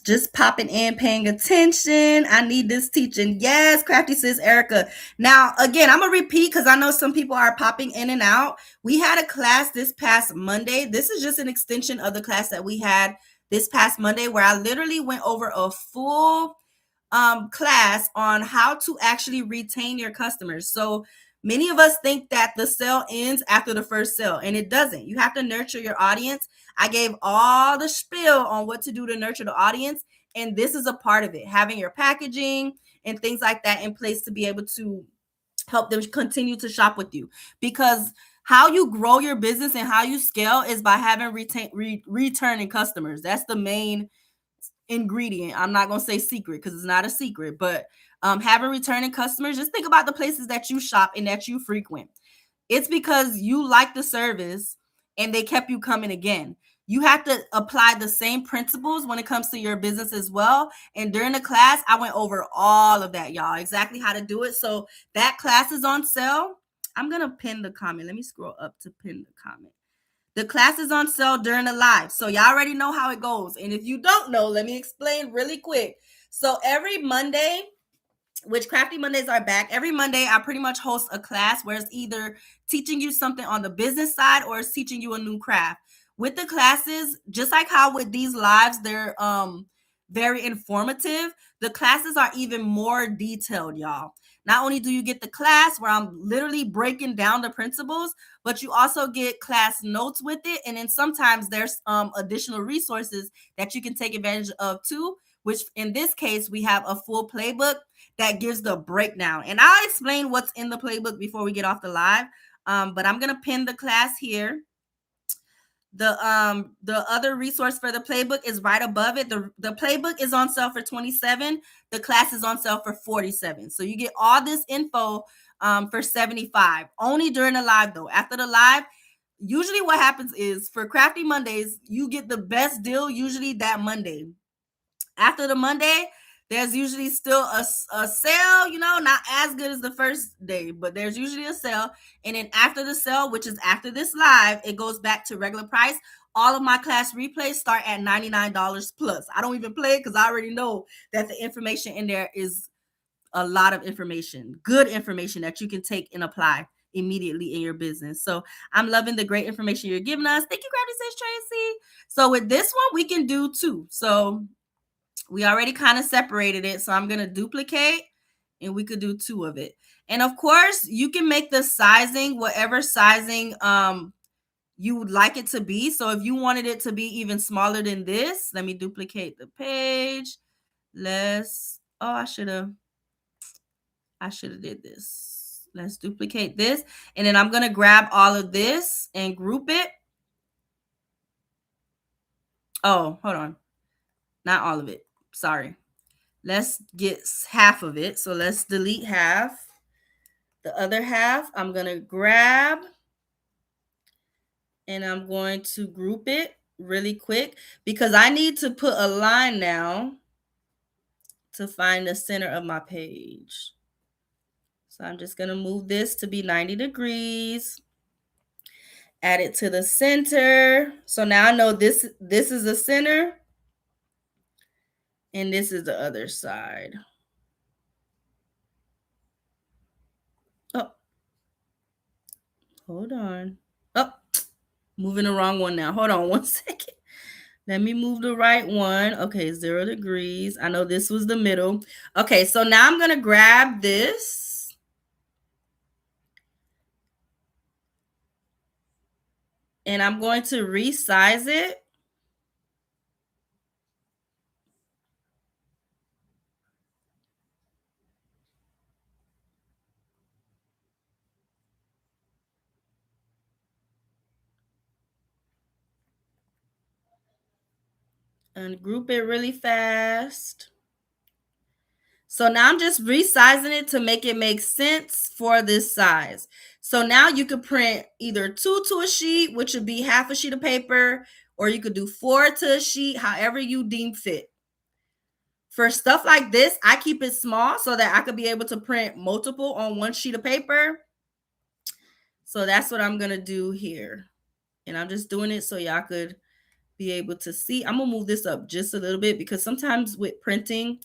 Just popping in, paying attention. I need this teaching. Yes, Crafty Sis Erica. Now, again, I'm going to repeat because I know some people are popping in and out. We had a class this past Monday. This is just an extension of the class that we had this past Monday where I literally went over a full class on how to actually retain your customers. So many of us think that the sale ends after the first sale, and it doesn't. You have to nurture your audience. I gave all the spiel on what to do to nurture the audience, and this is a part of it, having your packaging and things like that in place to be able to help them continue to shop with you. Because how you grow your business and how you scale is by having returning customers. That's the main ingredient. I'm not going to say secret because it's not a secret, but having returning customers, just think about the places that you shop and that you frequent. It's because you like the service and they kept you coming again. You have to apply the same principles when it comes to your business as well. And during the class, I went over all of that, y'all, exactly how to do it. So that class is on sale. I'm going to pin the comment. Let me scroll up to pin the comment. The class is on sale during the live. So y'all already know how it goes. And if you don't know, let me explain really quick. So every Monday, which Crafty Mondays are back, every Monday I pretty much host a class where it's either teaching you something on the business side or it's teaching you a new craft. With the classes, just like how with these lives, they're very informative. The classes are even more detailed, y'all. Not only do you get the class where I'm literally breaking down the principles, but you also get class notes with it. And then sometimes there's additional resources that you can take advantage of too, which in this case, we have a full playbook that gives the breakdown. And I'll explain what's in the playbook before we get off the live. But I'm going to pin the class here. The other resource for the playbook is right above it. The playbook is on sale for $27. The class is on sale for $47. So you get all this info for 75. Only during the live though. After the live, usually what happens is for Crafty Mondays, you get the best deal usually that Monday. After the Monday, there's usually still a sale, not as good as the first day, but there's usually a sale. And then after the sale, which is after this live, it goes back to regular price. All of my class replays start at $99 plus. I don't even play it because I already know that the information in there is a lot of information, good information that you can take and apply immediately in your business. So I'm loving the great information you're giving us. Thank you, Gravity Says Tracy. So with this one, we can do two. So we already kind of separated it. So I'm going to duplicate and we could do two of it. And of course, you can make the sizing, whatever sizing you would like it to be. So if you wanted it to be even smaller than this, let me duplicate the page. I should have did this. Let's duplicate this. And then I'm going to grab all of this and group it. Oh, hold on. Not all of it. Sorry. Let's get half of it. So let's delete half. The other half, I'm going to grab and I'm going to group it really quick because I need to put a line now to find the center of my page. So I'm just going to move this to be 90 degrees. Add it to the center. So now I know this is the center and this is the other side. Oh, hold on. Oh, moving the wrong one now. Hold on 1 second. Let me move the right one. Okay, 0 degrees. I know this was the middle. Okay, so now I'm going to grab this. And I'm going to resize it. And group it really fast. So now I'm just resizing it to make it make sense for this size. So now you could print either 2 to a sheet, which would be half a sheet of paper, or you could do 4 to a sheet, however you deem fit. For stuff like this, I keep it small so that I could be able to print multiple on one sheet of paper. So that's what I'm going to do here. And I'm just doing it so y'all could be able to see. I'm going to move this up just a little bit because sometimes with printing,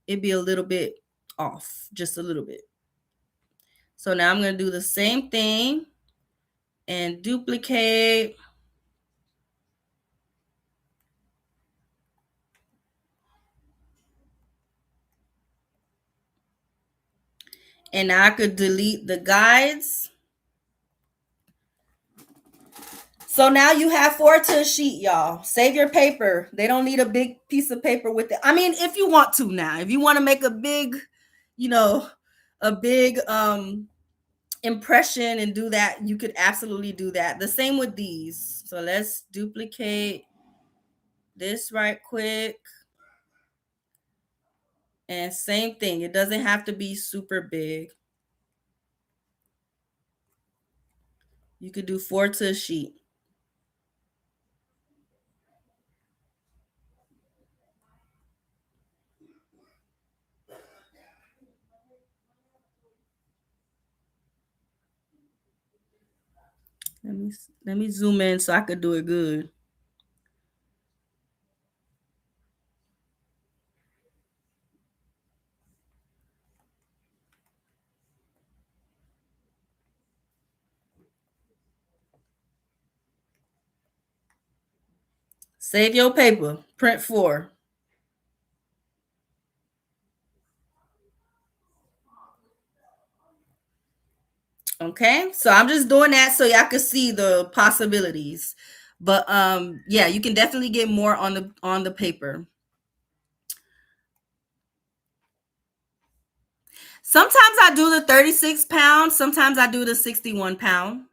it'd be a little bit off, just a little bit. So now I'm going to do the same thing and duplicate. And now I could delete the guides. So now you have 4 to a sheet, y'all. Save your paper. They don't need a big piece of paper with it. I mean, if you want to now, if you want to make a big, a big impression and do that, you could absolutely do that. The same with these. So let's duplicate this right quick. And same thing. It doesn't have to be super big. You could do 4 to a sheet. Let me zoom in so I could do it good. Save your paper. Print 4. Okay, so I'm just doing that so y'all can see the possibilities. But yeah, you can definitely get more on the paper. Sometimes I do the 36 pound, sometimes I do the 61 pound.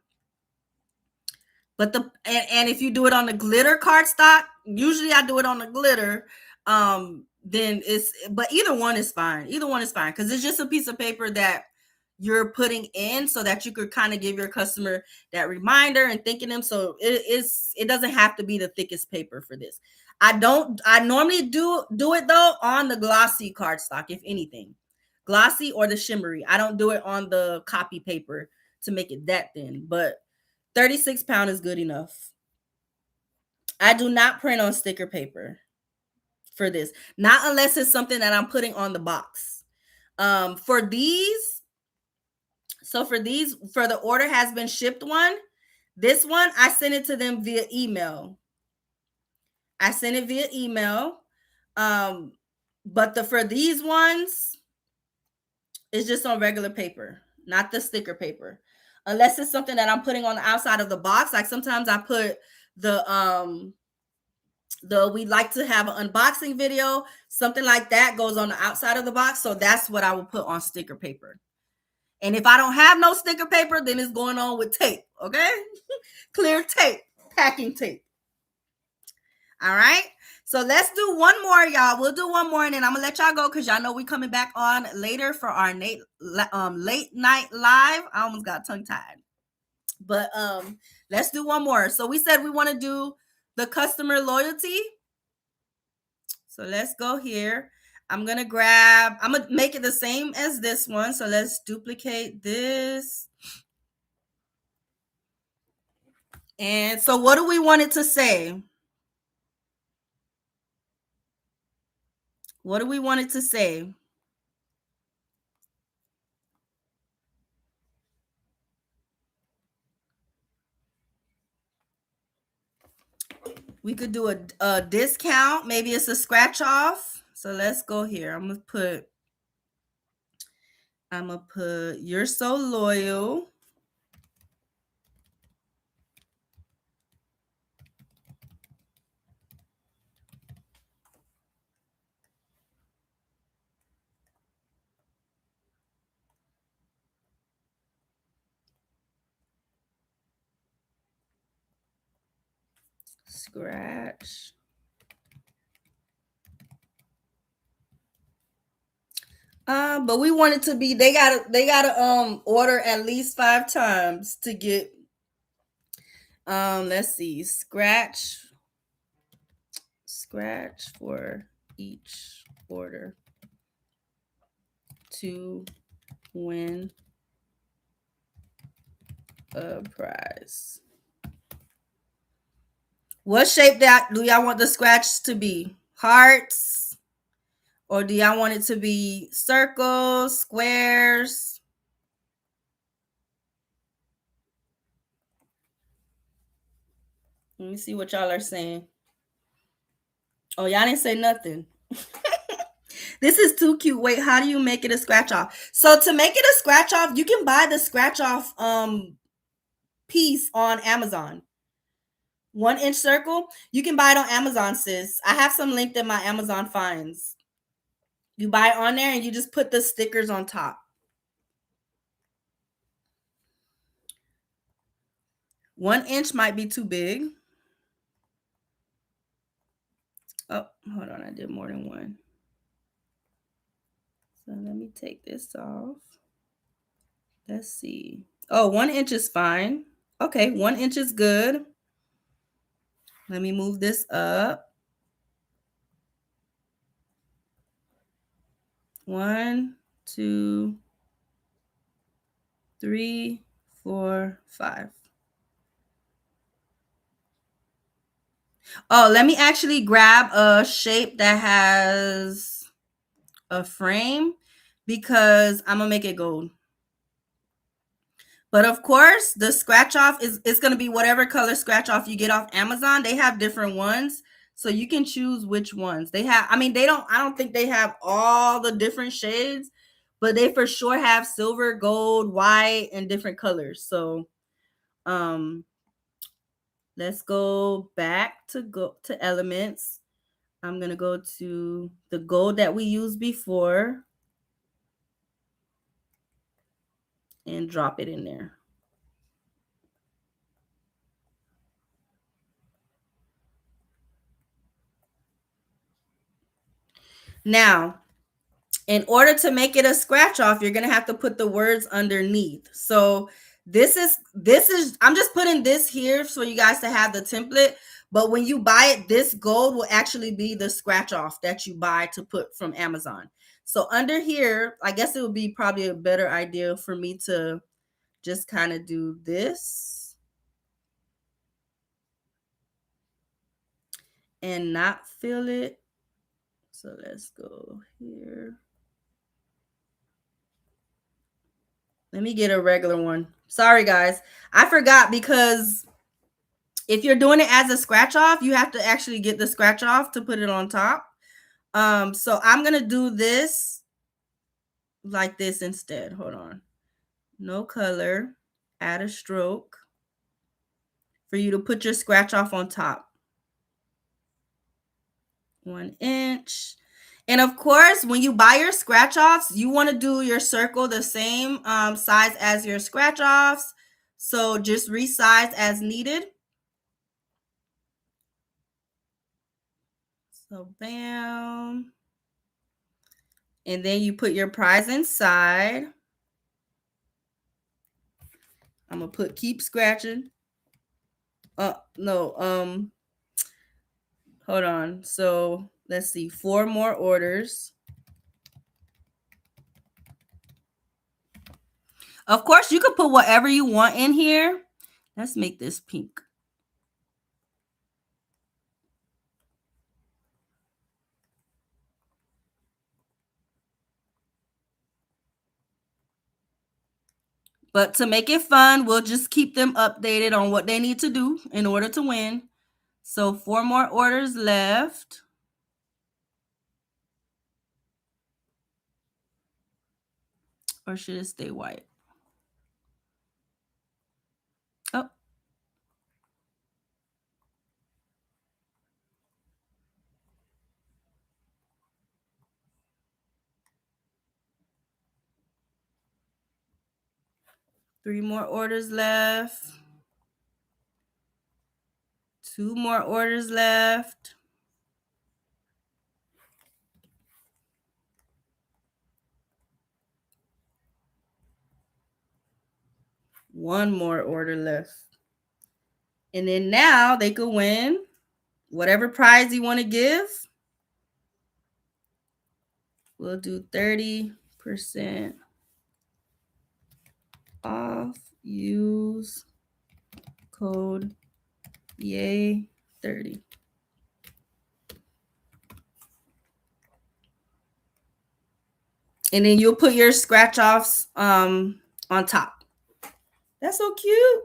But and if you do it on the glitter cardstock, usually I do it on the glitter. Then but either one is fine. Either one is fine because it's just a piece of paper that you're putting in so that you could kind of give your customer that reminder and thanking them. So it doesn't have to be the thickest paper for this. I normally do it though on the glossy cardstock, if anything. Glossy or the shimmery. I don't do it on the copy paper to make it that thin, but 36-pound is good enough. I do not print on sticker paper for this. Not unless it's something that I'm putting on the box. For these, for the order has been shipped one, this one, I sent it to them via email. I sent it via email. But for these ones, it's just on regular paper, not the sticker paper. Unless it's something that I'm putting on the outside of the box. Like sometimes I put the we like to have an unboxing video, something like that goes on the outside of the box. So that's what I will put on sticker paper. And if I don't have no sticker paper, then it's going on with tape, okay? Clear tape, packing tape. All right. So let's do one more, y'all. We'll do one more, and then I'm gonna let y'all go because y'all know we coming back on later for our late night live. I almost got tongue tied, but let's do one more. So we said we want to do the customer loyalty. So let's go here. I'm gonna make it the same as this one. So let's duplicate this. And so what do we want it to say? What do we want it to say? We could do a discount. Maybe it's a scratch off. So let's go here. I'm gonna put you're so loyal. Scratch. But we want it to be they gotta order at least 5 times to get let's see, scratch for each order to win a prize. What shape do y'all want the scratch to be? Hearts? Or do y'all want it to be circles, squares? Let me see what y'all are saying. Oh, y'all didn't say nothing. This is too cute. Wait, how do you make it a scratch off? So to make it a scratch off, you can buy the scratch off piece on Amazon. 1-inch circle. You can buy it on Amazon, sis. I have some linked in my Amazon finds. You buy it on there and you just put the stickers on top. 1 inch might be too big. Oh, hold on. I did more than one. So let me take this off. Let's see. Oh, 1 inch is fine. Okay, 1 inch is good. Let me move this up. 1, 2, 3, 4, 5. Oh, let me actually grab a shape that has a frame because I'm gonna make it gold. But of course, the scratch off is going to be whatever color scratch off you get off Amazon. They have different ones, so you can choose which ones. They have, I mean, I don't think they have all the different shades, but they for sure have silver, gold, white, and different colors. So let's go back to elements. I'm going to go to the gold that we used before and drop it in there. Now, In order to make it a scratch off, you're going to have to put the words underneath. So this is I'm just putting this here for you guys to have the template, but when you buy it, this gold will actually be the scratch off that you buy to put from Amazon. So under here, I guess it would be probably a better idea for me to just kind of do this and not fill it. So let's go here. Let me get a regular one. Sorry, guys. I forgot because if you're doing it as a scratch off, you have to actually get the scratch off to put it on top. So I'm going to do this like this instead. Hold on. No color. Add a stroke for you to put your scratch off on top. 1 inch. And of course, when you buy your scratch offs, you want to do your circle the same size as your scratch offs. So just resize as needed. So bam. And then you put your prize inside. I'm gonna put keep scratching. No, hold on. So let's see, 4 more orders. Of course, you can put whatever you want in here. Let's make this pink. But to make it fun, we'll just keep them updated on what they need to do in order to win. So 4 more orders left. Or should it stay white? Oh. Three more orders left. 2 more orders left. One more order left. And then now they could win whatever prize you want to give. We'll do 30% off. Use code YAY30. And then you'll put your scratch offs on top. That's so cute.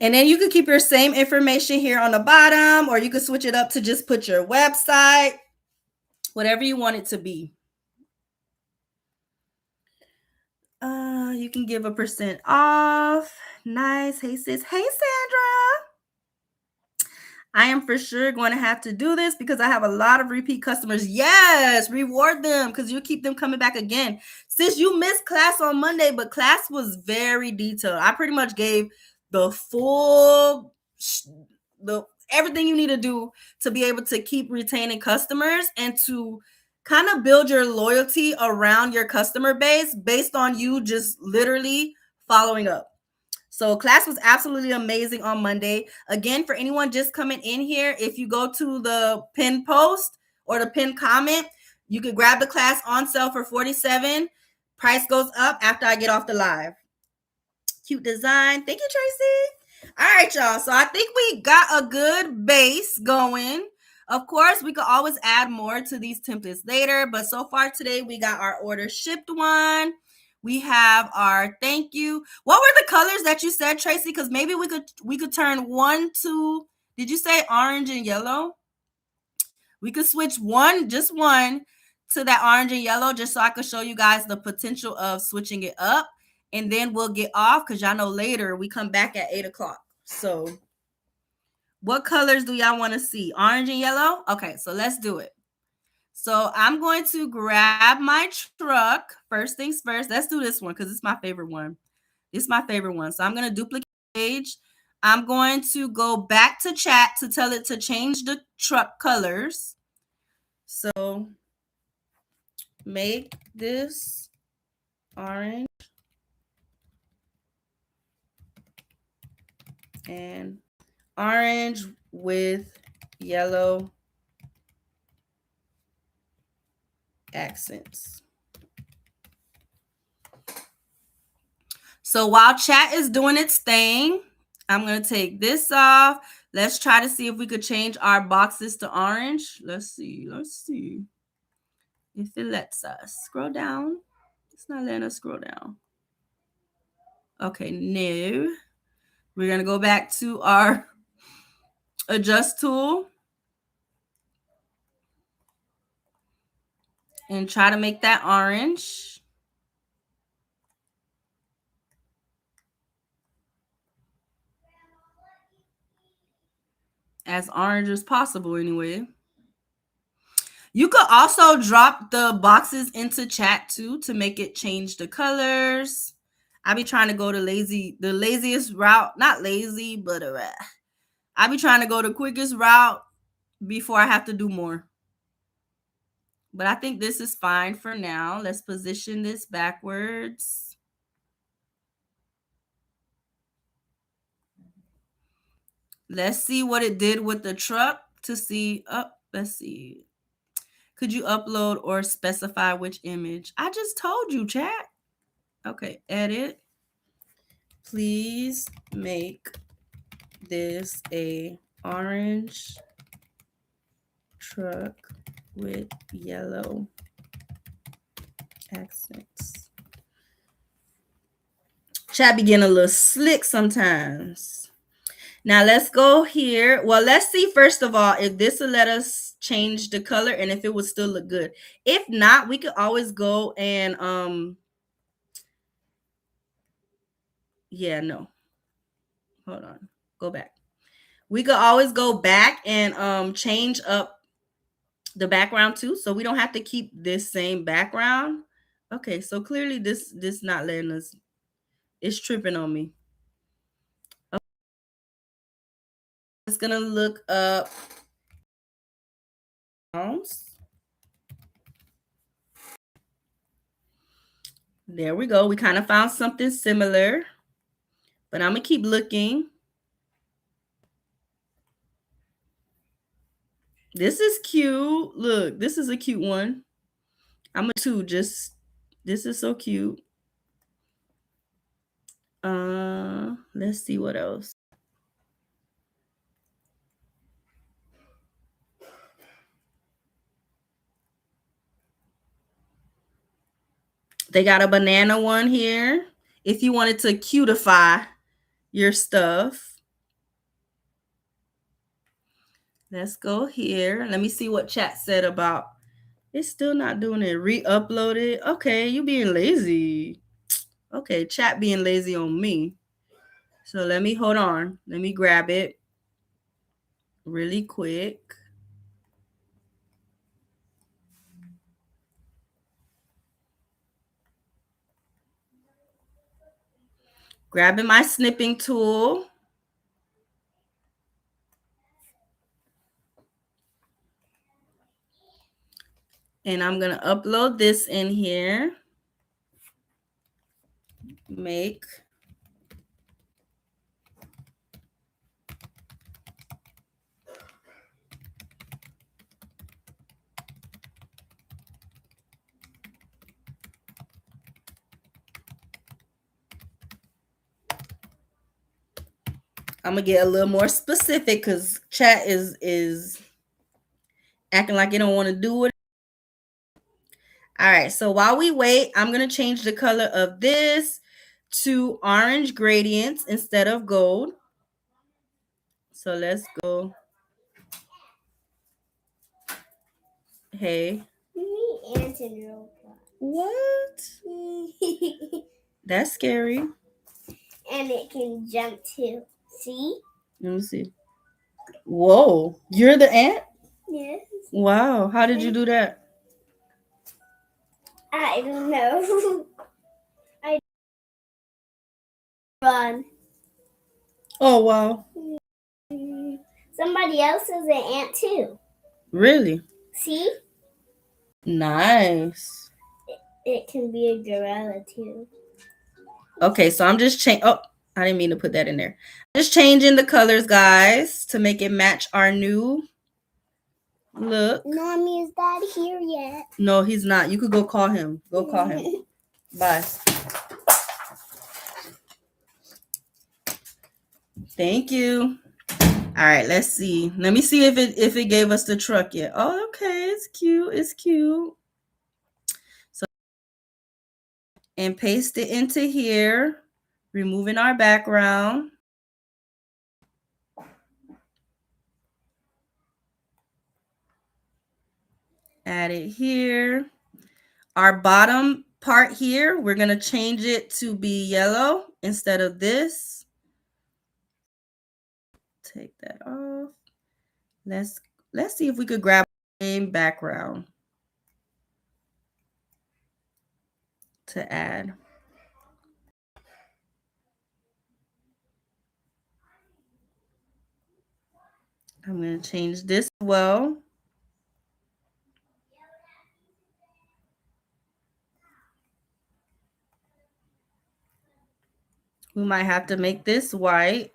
And then you can keep your same information here on the bottom, or you could switch it up to just put your website, whatever you want it to be. You can give a % off. Nice. Hey, sis. Hey, Sandra. I am for sure going to have to do this because I have a lot of repeat customers. Yes, reward them because you keep them coming back again. Sis, you missed class on Monday, but class was very detailed. I pretty much gave the full, everything you need to do to be able to keep retaining customers and to kind of build your loyalty around your customer base based on you just literally following up. So class was absolutely amazing on Monday. Again, for anyone just coming in here, if you go to the pinned post or the pinned comment, you could grab the class on sale for $47. Price goes up after I get off the live. Cute design. Thank you, Tracy. All right, y'all. So I think we got a good base going. Of course, we could always add more to these templates later, but so far today we got our order shipped one. We have our thank you. What were the colors that you said, Tracy? Because maybe we could turn one to, did you say orange and yellow? We could switch just one to that orange and yellow just so I could show you guys the potential of switching it up. And then we'll get off because y'all know later we come back at 8 o'clock. So what colors do y'all want to see? Orange and yellow? Okay, so let's do it. So I'm going to grab my truck. First things first, let's do this one because it's my favorite one. It's my favorite one. So I'm going to duplicate the page. I'm going to go back to chat to tell it to change the truck colors. So make this orange and orange with yellow accents. So while chat is doing its thing, I'm going to take this off. Let's try to see if we could change our boxes to orange. Let's see if it lets us. Scroll down. It's not letting us scroll down. Okay, no. We're going to go back to our adjust tool and try to make that orange. As orange as possible anyway. You could also drop the boxes into chat too to make it change the colors. I be trying to go the laziest route. Not lazy, but I be trying to go the quickest route before I have to do more. But I think this is fine for now. Let's position this backwards. Let's see what it did with the truck to see. Let's see. Could you upload or specify which image? I just told you, chat. Okay, edit. Please make this a orange truck with yellow accents. Chat be getting a little slick sometimes. Now let's go here. Well, let's see first of all if this will let us change the color and if it would still look good. If not, we could always go and yeah, no. Hold on. Go back. We could always go back and change up the background too, so we don't have to keep this same background. Okay, so clearly this not letting us. It's tripping on me. Okay. It's gonna look up. There we go. We kind of found something similar, but I'm gonna keep looking. This is cute. Look, this is a cute one. I'm a 2. Just this is so cute. Let's see what else. They got a banana one here. If you wanted to cutify your stuff. Let's go here. Let me see what chat said about. It's still not doing it. Re-upload it. Okay, you being lazy. Okay, chat being lazy on me. So let me hold on. Let me grab it really quick. Grabbing my snipping tool. And I'm going to upload this in here. Make. I'm going to get a little more specific because chat is acting like it don't want to do it. All right, so while we wait, I'm going to change the color of this to orange gradients instead of gold. So let's go. Hey. What? That's scary. And it can jump too. See? Let me see. Whoa, you're the ant? Yes. Wow, how did you do that? I don't know. I run. Oh, wow. Somebody else is an ant too. Really? See? Nice. It can be a gorilla too. Okay, so I'm just oh, I didn't mean to put that in there. Just changing the colors, guys, to make it match our new look. Mommy, is Dad here yet? No, he's not. You could go call him. Go call him. Bye. Thank you. All right, let's see. Let me see if it gave us the truck yet. Oh, okay, it's cute. It's cute. So and paste it into here, removing our background. Add it here. Our bottom part here, we're going to change it to be yellow instead of this. Take that off. Let's see if we could grab the same background to add. I'm going to change this as well. We might have to make this white.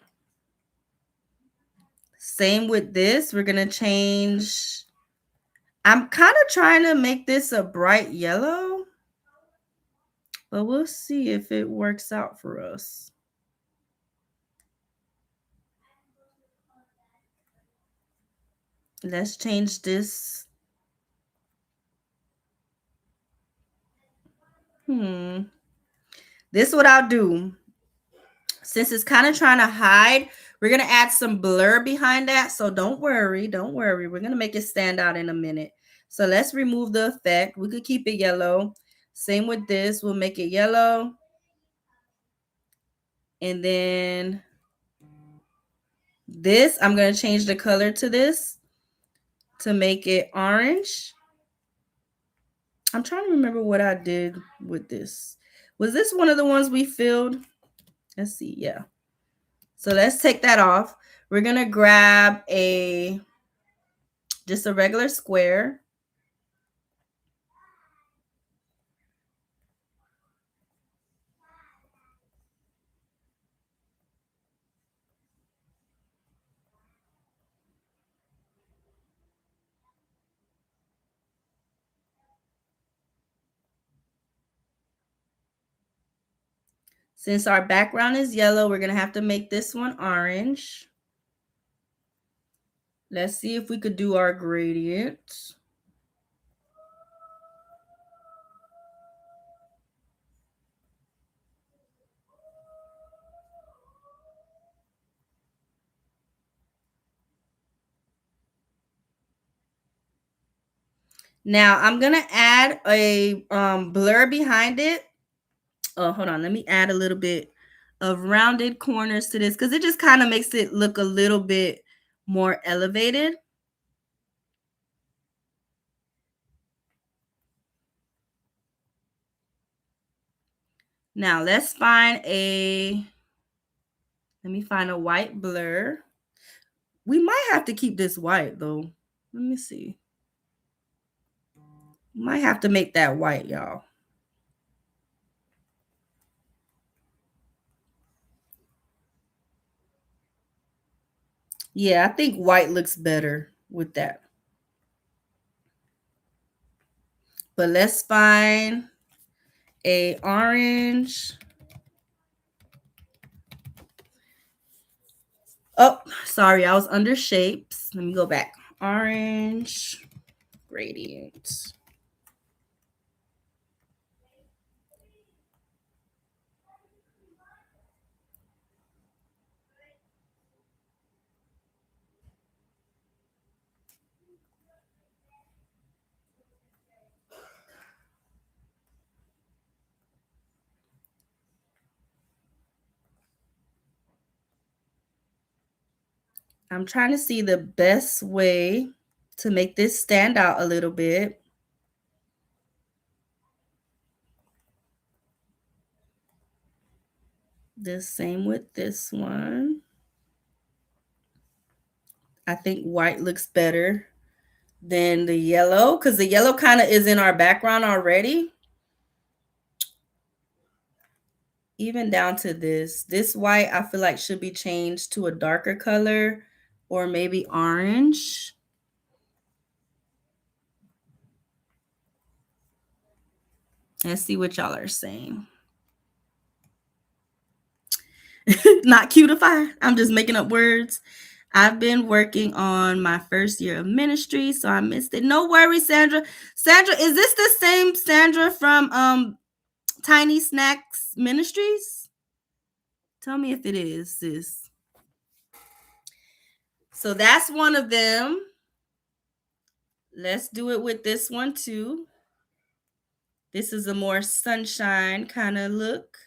Same with this. We're going to change. I'm kind of trying to make this a bright yellow, but we'll see if it works out for us. Let's change this. This is what I'll do. Since it's kind of trying to hide, we're going to add some blur behind that. So don't worry. Don't worry. We're going to make it stand out in a minute. So let's remove the effect. We could keep it yellow. Same with this. We'll make it yellow. And then this, I'm going to change the color to this to make it orange. I'm trying to remember what I did with this. Was this one of the ones we filled? Let's see. Yeah. So let's take that off. We're going to grab just a regular square. Since our background is yellow, we're going to have to make this one orange. Let's see if we could do our gradient. Now I'm going to add a blur behind it. Oh, hold on. Let me add a little bit of rounded corners to this because it just kind of makes it look a little bit more elevated. Now let's find let me find a white blur. We might have to keep this white though. Let me see. Might have to make that white, y'all. Yeah, I think white looks better with that. But let's find a orange. Oh, sorry, I was under shapes. Let me go back. Orange gradient. I'm trying to see the best way to make this stand out a little bit. The same with this one. I think white looks better Then the yellow, because the yellow kind of is in our background already. Even down to this white, I feel like should be changed to a darker color or maybe orange. Let's see what y'all are saying. Not cutify. I'm just making up words. I've been working on my first year of ministry, so I missed it. No worries, Sandra. Sandra, is this the same Sandra from Tiny Snacks Ministries? Tell me if it is, sis. So that's one of them. Let's do it with this one too. This is a more sunshine kind of look,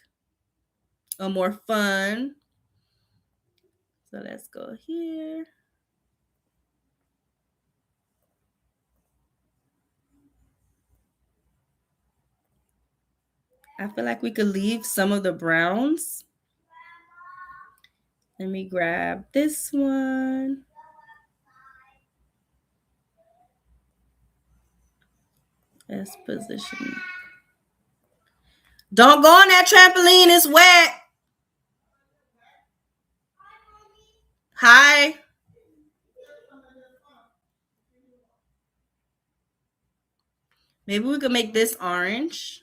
a more fun. So let's go here. I feel like we could leave some of the browns. Let me grab this one. Let's position. Don't go on that trampoline, it's wet. Hi. Maybe we could make this orange.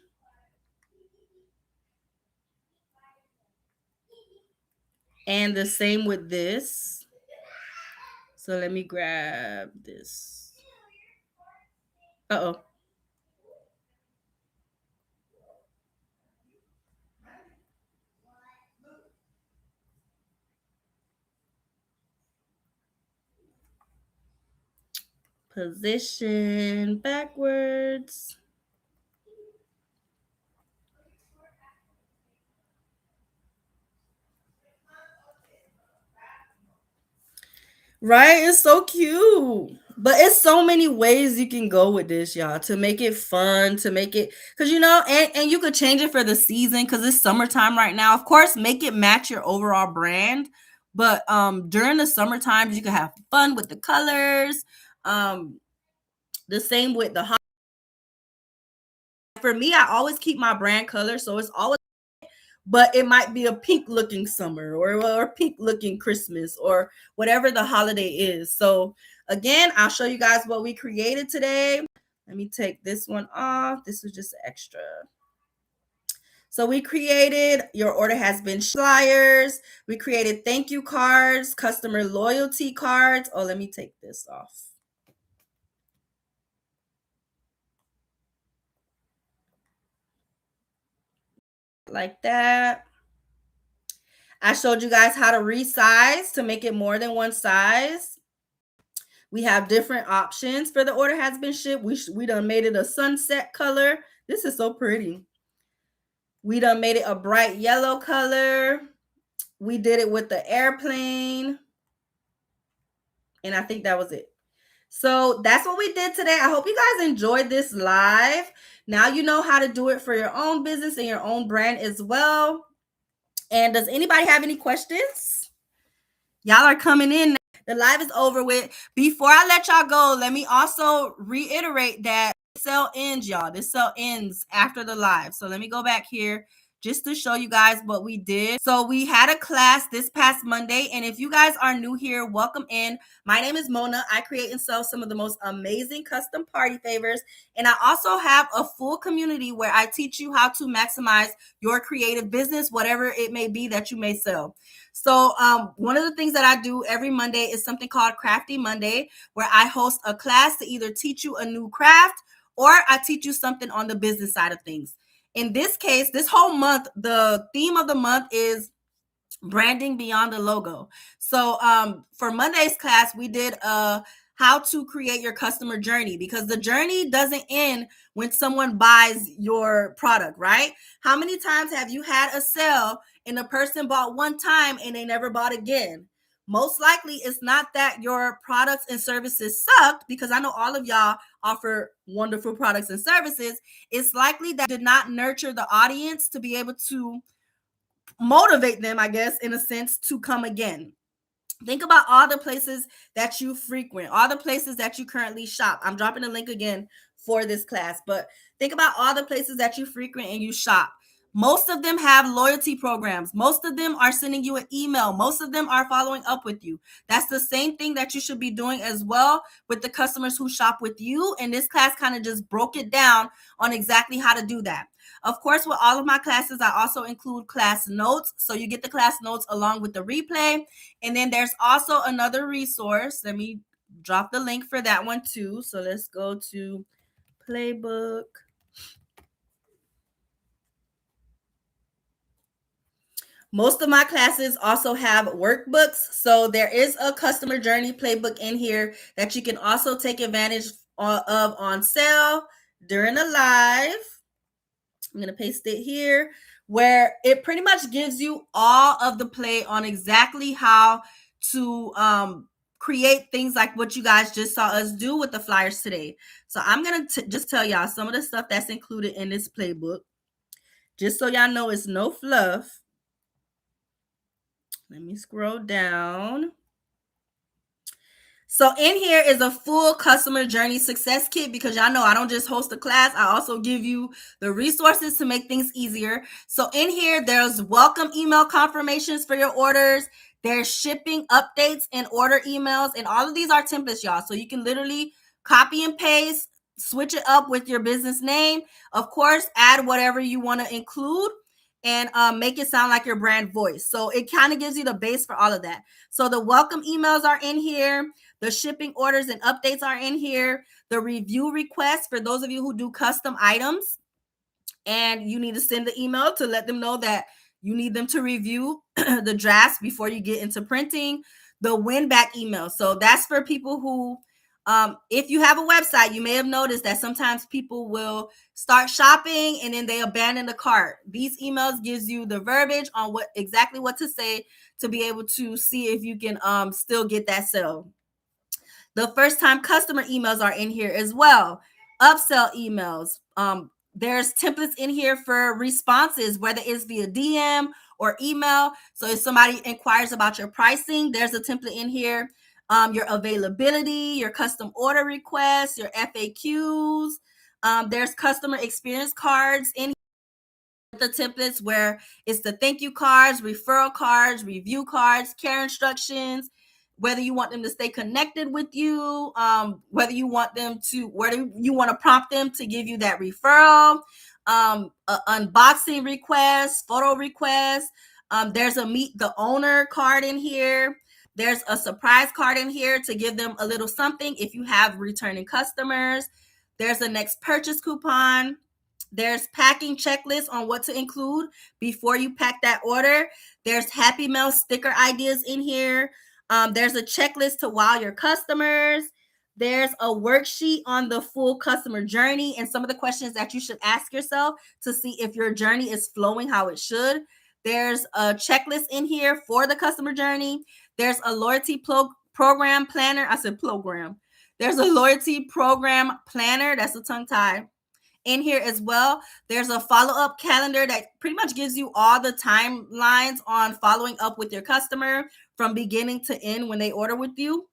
And the same with this. So let me grab this. Uh-oh. Position backwards. Right? It's so cute. But it's so many ways you can go with this, y'all, to make it fun, to make it, because and you could change it for the season because it's summertime right now. Of course, make it match your overall brand. But during the summer times, you can have fun with the colors. The same with the hot. For me, I always keep my brand color, so it's always, but it might be a pink looking summer or pink looking Christmas or whatever the holiday is. So again, I'll show you guys what we created today. Let me take this one off. This was just extra. So we created your order has been flyers. We created thank you cards, customer loyalty cards. Oh, let me take this off. Like that. I showed you guys how to resize to make it more than one size. We have different options for the order has been shipped. We done made it a sunset color. This is so pretty. We done made it a bright yellow color. We did it with the airplane. And I think that was it. So that's what we did today. I hope you guys enjoyed this live. Now you know how to do it for your own business and your own brand as well. And does anybody have any questions? Y'all are coming in. The live is over with. Before I let y'all go, let me also reiterate that sale ends, y'all. This sale ends after the live. So let me go back here just to show you guys what we did. So we had a class this past Monday. And if you guys are new here, welcome in. My name is Mona. I create and sell some of the most amazing custom party favors. And I also have a full community where I teach you how to maximize your creative business, whatever it may be that you may sell. So one of the things that I do every Monday is something called Crafty Monday, where I host a class to either teach you a new craft or I teach you something on the business side of things. In this case, this whole month, the theme of the month is branding beyond the logo. So for Monday's class, we did how to create your customer journey, because the journey doesn't end when someone buys your product, right? How many times have you had a sale and the person bought one time and they never bought again? Most likely it's not that your products and services sucked, because I know all of y'all offer wonderful products and services. It's likely that you did not nurture the audience to be able to motivate them, I guess, in a sense, to come again. Think about all the places that you frequent, all the places that you currently shop. I'm dropping a link again for this class, but think about all the places that you frequent and you shop. Most of them have loyalty programs. Most of them are sending you an email. Most of them are following up with you. That's the same thing that you should be doing as well with the customers who shop with you. And this class kind of just broke it down on exactly how to do that. Of course, with all of my classes, I also include class notes. So you get the class notes along with the replay. And then there's also another resource. Let me drop the link for that one too. So let's go to Playbook. Most of my classes also have workbooks. So there is a customer journey playbook in here that you can also take advantage of on sale during a live. I'm going to paste it here, where it pretty much gives you all of the play on exactly how to create things like what you guys just saw us do with the flyers today. So I'm going to just tell y'all some of the stuff that's included in this playbook, just so y'all know it's no fluff. Let me scroll down. So in here is a full customer journey success kit, because y'all know I don't just host a class. I also give you the resources to make things easier. So in here, there's welcome email confirmations for your orders. There's shipping updates and order emails. And all of these are templates, y'all. So you can literally copy and paste, switch it up with your business name. Of course, add whatever you want to include and make it sound like your brand voice. So it kind of gives you the base for all of that. So the welcome emails are in here. The shipping orders and updates are in here. The review requests for those of you who do custom items and you need to send the email to let them know that you need them to review the drafts before you get into printing. The win back email. So that's for people who, if you have a website, you may have noticed that sometimes people will start shopping and then they abandon the cart. These emails gives you the verbiage on exactly what to say to be able to see if you can still get that sale. The first time customer emails are in here as well. Upsell emails. There's templates in here for responses, whether it's via DM or email. So if somebody inquires about your pricing, there's a template in here. Your availability, your custom order requests, your FAQs. There's customer experience cards in the templates where it's the thank you cards, referral cards, review cards, care instructions, whether you want them to stay connected with you, whether you want to prompt them to give you that referral, unboxing requests, photo requests. There's a meet the owner card in here. There's a surprise card in here to give them a little something if you have returning customers. There's a next purchase coupon. There's packing checklists on what to include before you pack that order. There's Happy Mail sticker ideas in here. There's a checklist to wow your customers. There's a worksheet on the full customer journey and some of the questions that you should ask yourself to see if your journey is flowing how it should. There's a checklist in here for the customer journey. There's a loyalty program planner. I said program. There's a loyalty program planner. That's a tongue tie in here as well. There's a follow-up calendar that pretty much gives you all the timelines on following up with your customer from beginning to end when they order with you.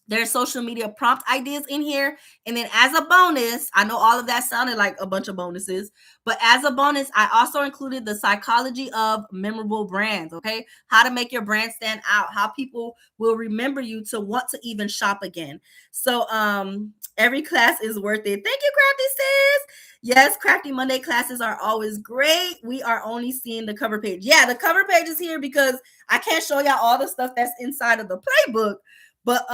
There's social media prompt ideas in here. And then as a bonus, I know all of that sounded like a bunch of bonuses, but as a bonus, I also included the psychology of memorable brands, okay? How to make your brand stand out, how people will remember you to want to even shop again. So every class is worth it. Thank you, Crafty Sis. Yes, Crafty Monday classes are always great. We are only seeing the cover page. Yeah, the cover page is here because I can't show y'all all the stuff that's inside of the playbook. But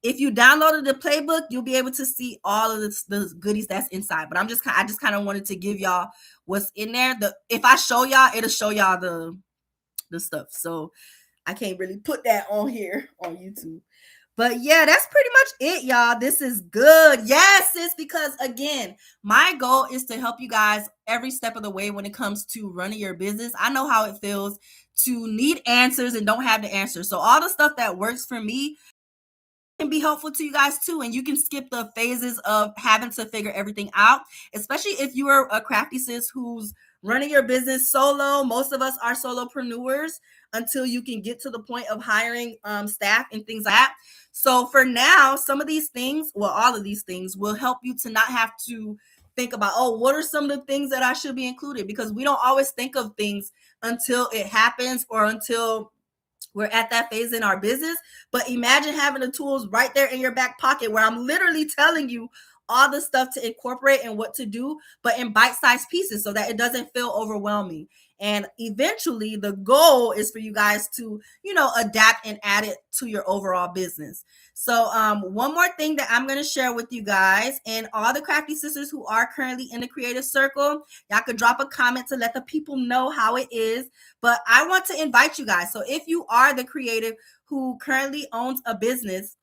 if you downloaded the playbook, you'll be able to see all of the goodies that's inside. But I just kind of wanted to give y'all what's in there. If I show y'all, it'll show y'all the stuff. So I can't really put that on here on YouTube. But yeah, that's pretty much it, y'all. This is good. Yes, sis, because again, my goal is to help you guys every step of the way when it comes to running your business. I know how it feels to need answers and don't have the answers. So all the stuff that works for me can be helpful to you guys too. And you can skip the phases of having to figure everything out, especially if you are a crafty sis who's running your business solo. Most of us are solopreneurs until you can get to the point of hiring staff and things like that. So for now, some of these things, well, all of these things will help you to not have to think about, oh, what are some of the things that I should be included? Because we don't always think of things until it happens or until we're at that phase in our business. But imagine having the tools right there in your back pocket where I'm literally telling you all the stuff to incorporate and what to do, but in bite-sized pieces so that it doesn't feel overwhelming. And eventually the goal is for you guys to, adapt and add it to your overall business. So one more thing that I'm going to share with you guys, and all the crafty sisters who are currently in the creative circle, y'all could drop a comment to let the people know how it is. But I want to invite you guys. So if you are the creative who currently owns a business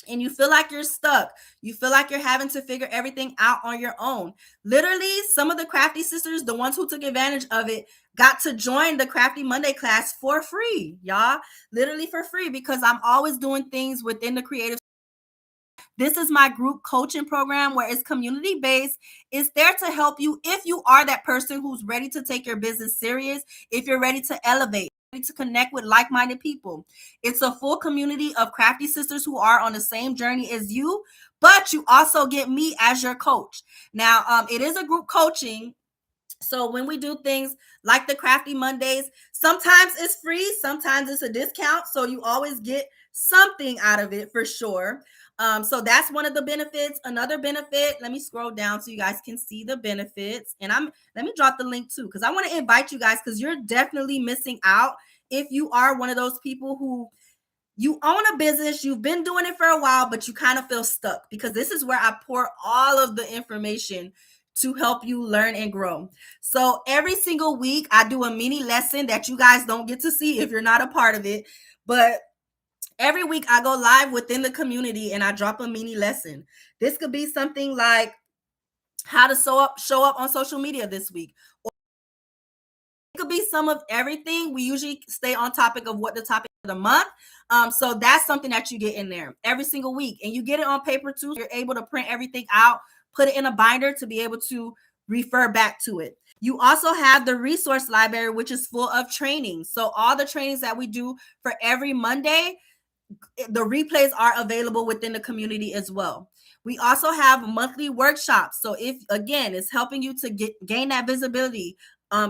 and you feel like you're stuck, you feel like you're having to figure everything out on your own, literally some of the crafty sisters, the ones who took advantage of it, got to join the Crafty Monday class for free, y'all, literally for free, because I'm always doing things within the creative. This is my group coaching program where it's community based. It's there to help you if you are that person who's ready to take your business serious, if you're ready to elevate, ready to connect with like-minded people. It's a full community of crafty sisters who are on the same journey as you, but you also get me as your coach. Now, it is a group coaching. So when we do things like the Crafty Mondays, sometimes it's free, sometimes it's a discount. So you always get something out of it for sure. So that's one of the benefits. Another benefit, let me scroll down so you guys can see the benefits. And let me drop the link too, because I want to invite you guys, because you're definitely missing out if you are one of those people who you own a business, you've been doing it for a while, but you kind of feel stuck, because this is where I pour all of the information to help you learn and grow. So every single week I do a mini lesson that you guys don't get to see if you're not a part of it. But every week I go live within the community and I drop a mini lesson. This could be something like how to show up on social media this week. It could be some of everything. We usually stay on topic of what the topic of the month. So that's something that you get in there every single week. And you get it on paper too. You're able to print everything out, put it in a binder to be able to refer back to it. You also have the resource library, which is full of training. So all the trainings that we do for every Monday, the replays are available within the community as well. We also have monthly workshops. So if, again, it's helping you to gain that visibility,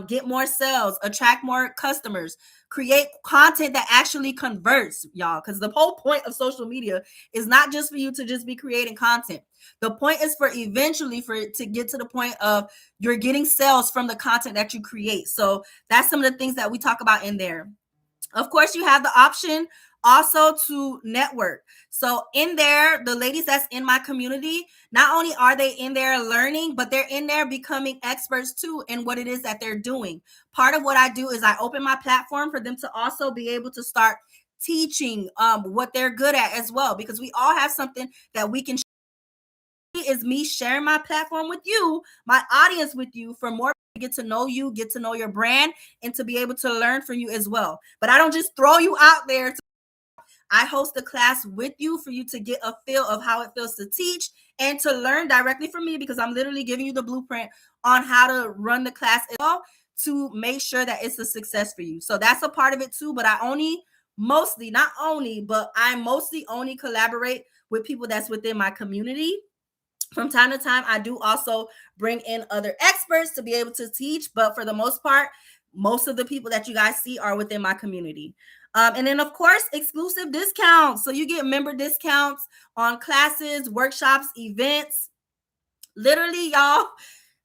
get more sales, attract more customers, create content that actually converts, y'all. Because the whole point of social media is not just for you to just be creating content. The point is for eventually for it to get to the point of you're getting sales from the content that you create. So that's some of the things that we talk about in there. Of course, you have the option also to network. So in there, the ladies that's in my community, not only are they in there learning, but they're in there becoming experts too in what it is that they're doing. Part of what I do is I open my platform for them to also be able to start teaching what they're good at as well, because we all have something that we can. Is me sharing my platform with you, my audience with you, for more to get to know you, get to know your brand, and to be able to learn from you as well. But I don't just throw you out there. I host a class with you for you to get a feel of how it feels to teach and to learn directly from me, because I'm literally giving you the blueprint on how to run the class as well to make sure that it's a success for you. So that's a part of it too. But I mostly only collaborate with people that's within my community. From time to time, I do also bring in other experts to be able to teach, but for the most part, most of the people that you guys see are within my community. And then, of course, exclusive discounts. So you get member discounts on classes, workshops, events. Literally, y'all,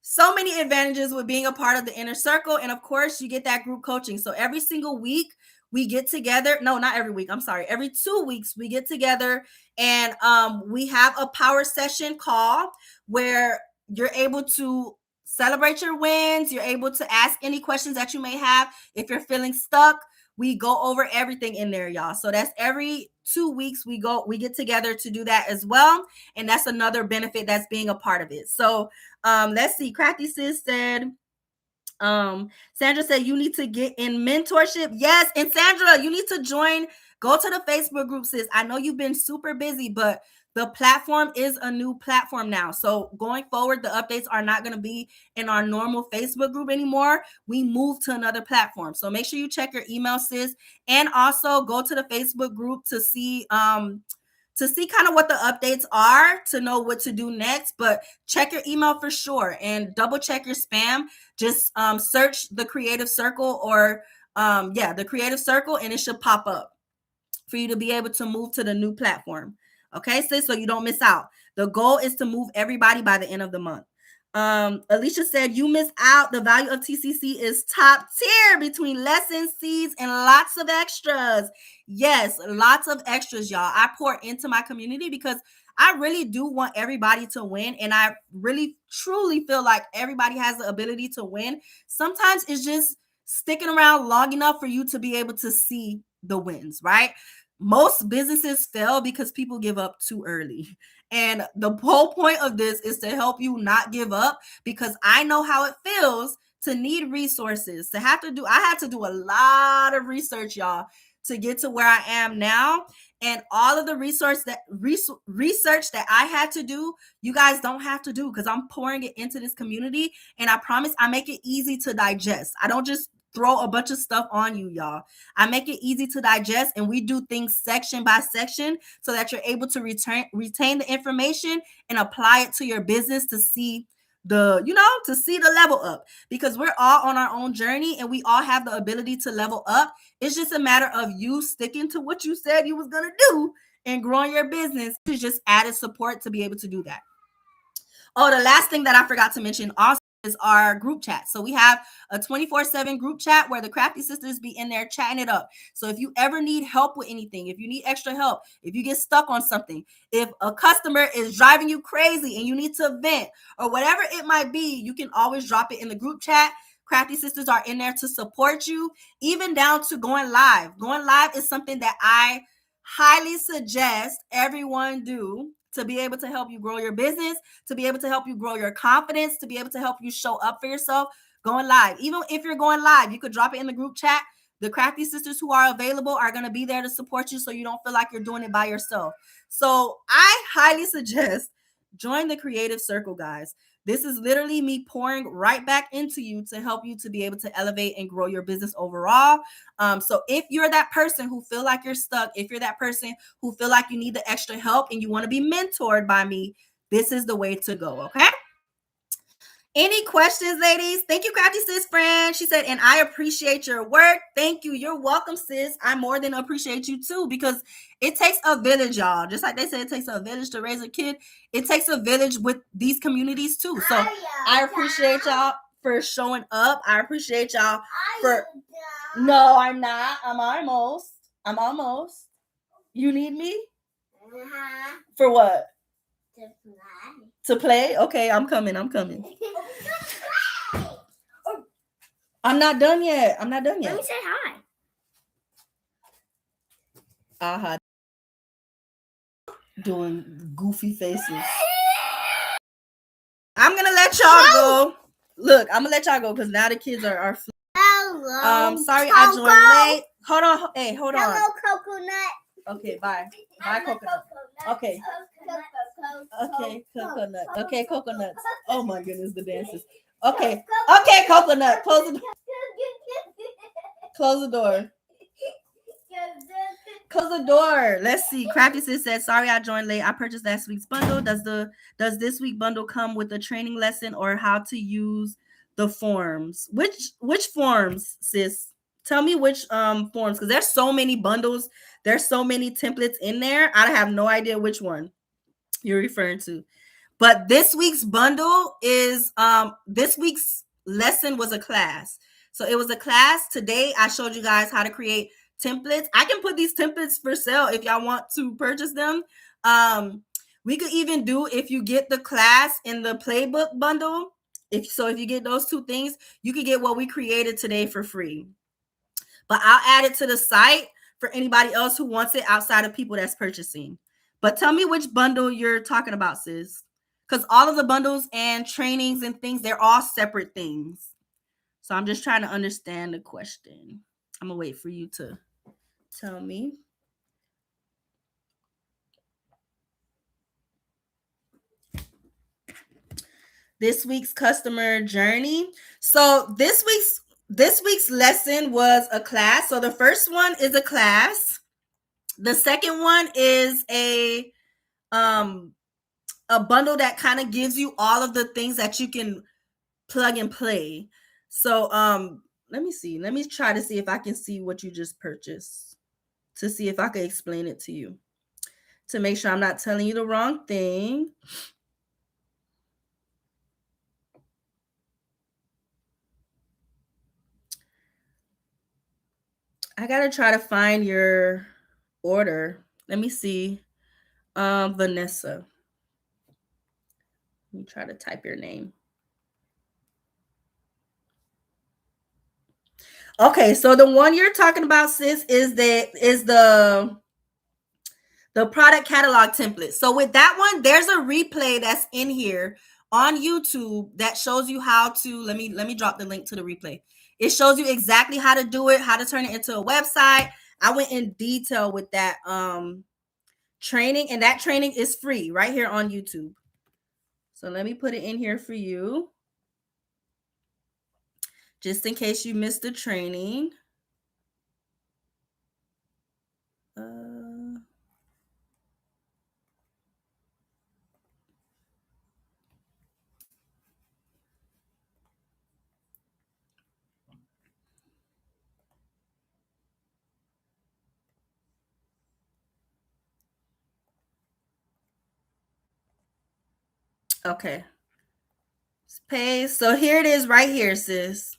so many advantages with being a part of the inner circle. And of course, you get that group coaching. So every single week, we get together. No, not every week. I'm sorry. Every 2 weeks, we get together and we have a power session call where you're able to celebrate your wins. You're able to ask any questions that you may have. If you're feeling stuck, we go over everything in there, y'all. So that's every 2 weeks we get together to do that as well. And that's another benefit that's being a part of it. So let's see. Crafty Sis said, Sandra said you need to get in mentorship. Yes, and Sandra, you need to join. Go to the Facebook group, sis. I know you've been super busy, but The platform is a new platform now. So going forward, the updates are not going to be in our normal Facebook group anymore. We moved to another platform. So make sure you check your email, sis, and also go to the Facebook group to see kind of what the updates are, to know what to do next. But check your email for sure and double check your spam. Just search the Creative Circle or the Creative Circle, and it should pop up for you to be able to move to the new platform. Okay, sis, so you don't miss out. The goal is to move everybody by the end of the month. Alicia said, you miss out. The value of TCC is top tier between lessons, seeds, and lots of extras. Yes, lots of extras, y'all. I pour into my community because I really do want everybody to win. And I really, truly feel like everybody has the ability to win. Sometimes it's just sticking around long enough for you to be able to see the wins, right? Most businesses fail because people give up too early. And the whole point of this is to help you not give up, because I know how it feels to need resources, I had to do a lot of research, y'all, to get to where I am now. And all of the research that I had to do, you guys don't have to do, because I'm pouring it into this community. And I promise I make it easy to digest. I don't just throw a bunch of stuff on you, y'all. I make it easy to digest, and we do things section by section so that you're able to retain the information and apply it to your business to see the level up, because we're all on our own journey and we all have the ability to level up. It's just a matter of you sticking to what you said you was going to do and growing your business. It's just added support to be able to do that. Oh, the last thing that I forgot to mention also is our group chat. So we have a 24/7 group chat where the Crafty Sisters be in there chatting it up. So if you ever need help with anything, if you need extra help, if you get stuck on something, if a customer is driving you crazy and you need to vent or whatever it might be, you can always drop it in the group chat. Crafty Sisters are in there to support you, even down to going live. Going live is something that I highly suggest everyone do, to be able to help you grow your business, to be able to help you grow your confidence, to be able to help you show up for yourself. Going live, even if you're going live, you could drop it in the group chat. The Crafty Sisters who are available are going to be there to support you, so you don't feel like you're doing it by yourself. So I highly suggest join the Creative Circle, guys. This is literally me pouring right back into you to help you to be able to elevate and grow your business overall. So if you're that person who feel like you're stuck, if you're that person who feel like you need the extra help and you want to be mentored by me, this is the way to go, okay? Any questions, ladies? Thank you, Crafty Sis Friend. She said, and I appreciate your work. Thank you. You're welcome, sis. I more than appreciate you too, because it takes a village, y'all. Just like they say, it takes a village to raise a kid. It takes a village with these communities too. So I appreciate y'all for showing up. I appreciate y'all for... No, I'm not. I'm almost. You need me? For what? To play? Okay, I'm coming. I'm not done yet. Let me say hi. Aha. Doing goofy faces. I'm gonna let y'all go. Look, I'm gonna let y'all go because now the kids are Hello. Sorry, Coco. I joined late. Hold on. Hey, hold on. Hello, coconut. Okay, bye. Bye, coconut. Okay. Okay, coconut. Okay, coconuts. Oh my goodness, the dances. Okay. Okay, coconut. Close the door. Close the door. Let's see. Crafty Sis said, sorry I joined late. I purchased last week's bundle. Does this week bundle come with a training lesson or how to use the forms? Which forms, sis? Tell me which forms, because there's so many bundles. There's so many templates in there. I have no idea which one you're referring to. But this week's bundle is this week's lesson was a class. So it was a class. Today I showed you guys how to create templates. I can put these templates for sale if y'all want to purchase them. We could even do, if you get the class in the playbook bundle, if you get those two things, you could get what we created today for free. But I'll add it to the site for anybody else who wants it outside of people that's purchasing. But tell me which bundle you're talking about, sis. Because all of the bundles and trainings and things, they're all separate things. So I'm just trying to understand the question. I'm going to wait for you to tell me. this week's customer journey. So this week's lesson was a class. So the first one is a class. The second one is a bundle that kind of gives you all of the things that you can plug and play. So let me see. Let me try to see if I can see what you just purchased to see if I can explain it to you to make sure I'm not telling you the wrong thing. I gotta try to find your order. Let me see. Vanessa. Let me try to type your name. Okay, so the one you're talking about, sis, is the product catalog template. So with that one, there's a replay that's in here on YouTube that shows you how to, let me drop the link to the replay. It shows you exactly how to do it, how to turn it into a website. I went in detail with that training, and that training is free right here on YouTube. So let me put it in here for you, just in case you missed the training. Okay. Paste. So here it is right here, sis.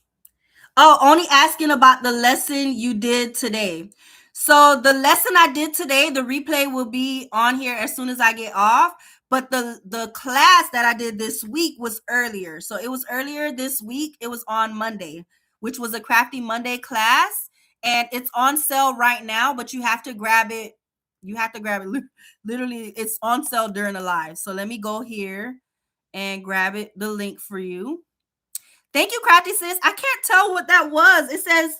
Oh, only asking about the lesson you did today. So the lesson I did today, the replay will be on here as soon as I get off. But the class that I did this week was earlier. So it was earlier this week. It was on Monday, which was a Crafty Monday class. And it's on sale right now, but you have to grab it. You have to grab it. Literally, it's on sale during the live. So let me go here and grab it, the link for you. Thank you, Crafty Sis. I can't tell what that was. It says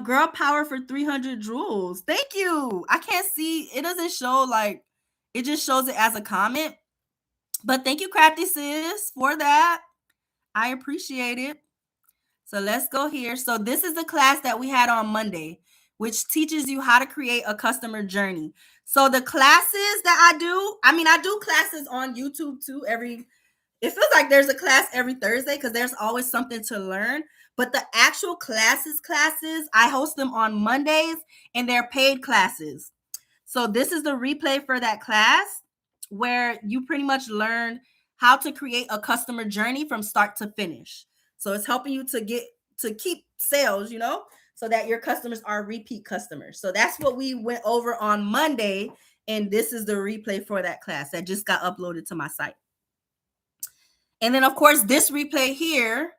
girl power for 300 joules. Thank you. I can't see. It doesn't show, like, it just shows it as a comment. But thank you, Crafty Sis, for that. I appreciate it. So let's go here. So this is the class that we had on Monday, which teaches you how to create a customer journey. So the classes that I do classes on YouTube too. It feels like there's a class every Thursday because there's always something to learn. But the actual classes, I host them on Mondays, and they're paid classes. So this is the replay for that class where you pretty much learn how to create a customer journey from start to finish. So it's helping you to keep sales, so that your customers are repeat customers. So that's what we went over on Monday. And this is the replay for that class that just got uploaded to my site. And then, of course, this replay here,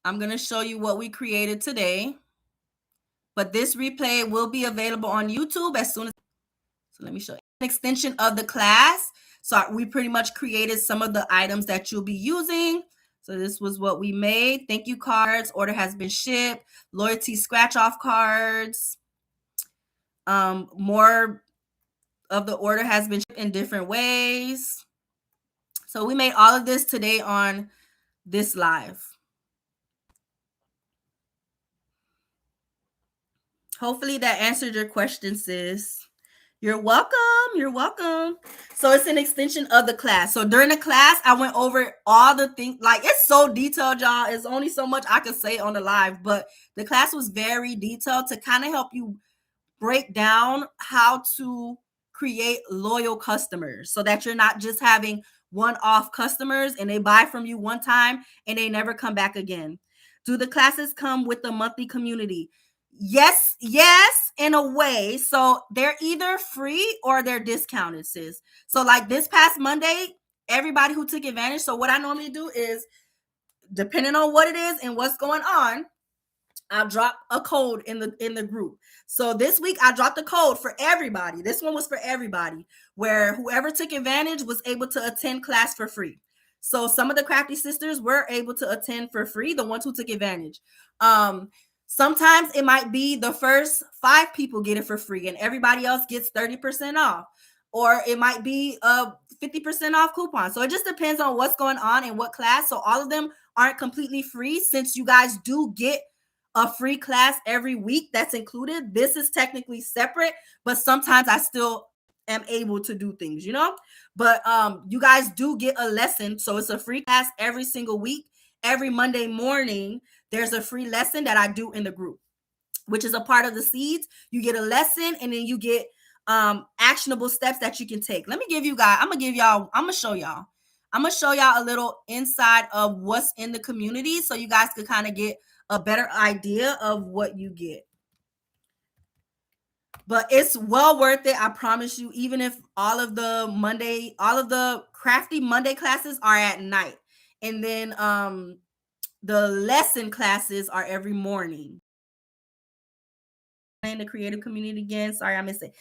I'm going to show you what we created today. But this replay will be available on YouTube as soon as. So let me show you an extension of the class. So we pretty much created some of the items that you'll be using. So this was what we made. Thank you cards. Order has been shipped. Loyalty scratch off cards. More of the order has been shipped in different ways. So we made all of this today on this live. Hopefully that answered your question, sis. You're welcome. You're welcome. So it's an extension of the class. So during the class, I went over all the things. Like, it's so detailed, y'all. It's only so much I could say on the live, but the class was very detailed to kind of help you break down how to create loyal customers so that you're not just having one-off customers and they buy from you one time and they never come back again. Do the classes come with the monthly community? Yes, in a way. So they're either free or they're discounted, sis. So like this past Monday, everybody who took advantage. So what I normally do is, depending on what it is and what's going on, I'll drop a code in the group. So this week I dropped a code for everybody. This one was for everybody, where whoever took advantage was able to attend class for free. So some of the Crafty Sisters were able to attend for free, the ones who took advantage. Sometimes it might be the first 5 people get it for free and everybody else gets 30% off. or it might be a 50% off coupon. So it just depends on what's going on in what class. So all of them aren't completely free, since you guys do get a free class every week that's included. This is technically separate, but sometimes I still am able to do things, but you guys do get a lesson. So it's a free class every single week. Every Monday morning there's a free lesson that I do in the group, which is a part of the seeds. You get a lesson, and then you get actionable steps that you can take. Let me give you guys, I'm gonna show y'all a little inside of what's in the community, so you guys could kind of get a better idea of what you get. But it's well worth it, I promise you, even if all of the crafty Monday classes are at night, and then the lesson classes are every morning. In the creative community again, sorry I missed it.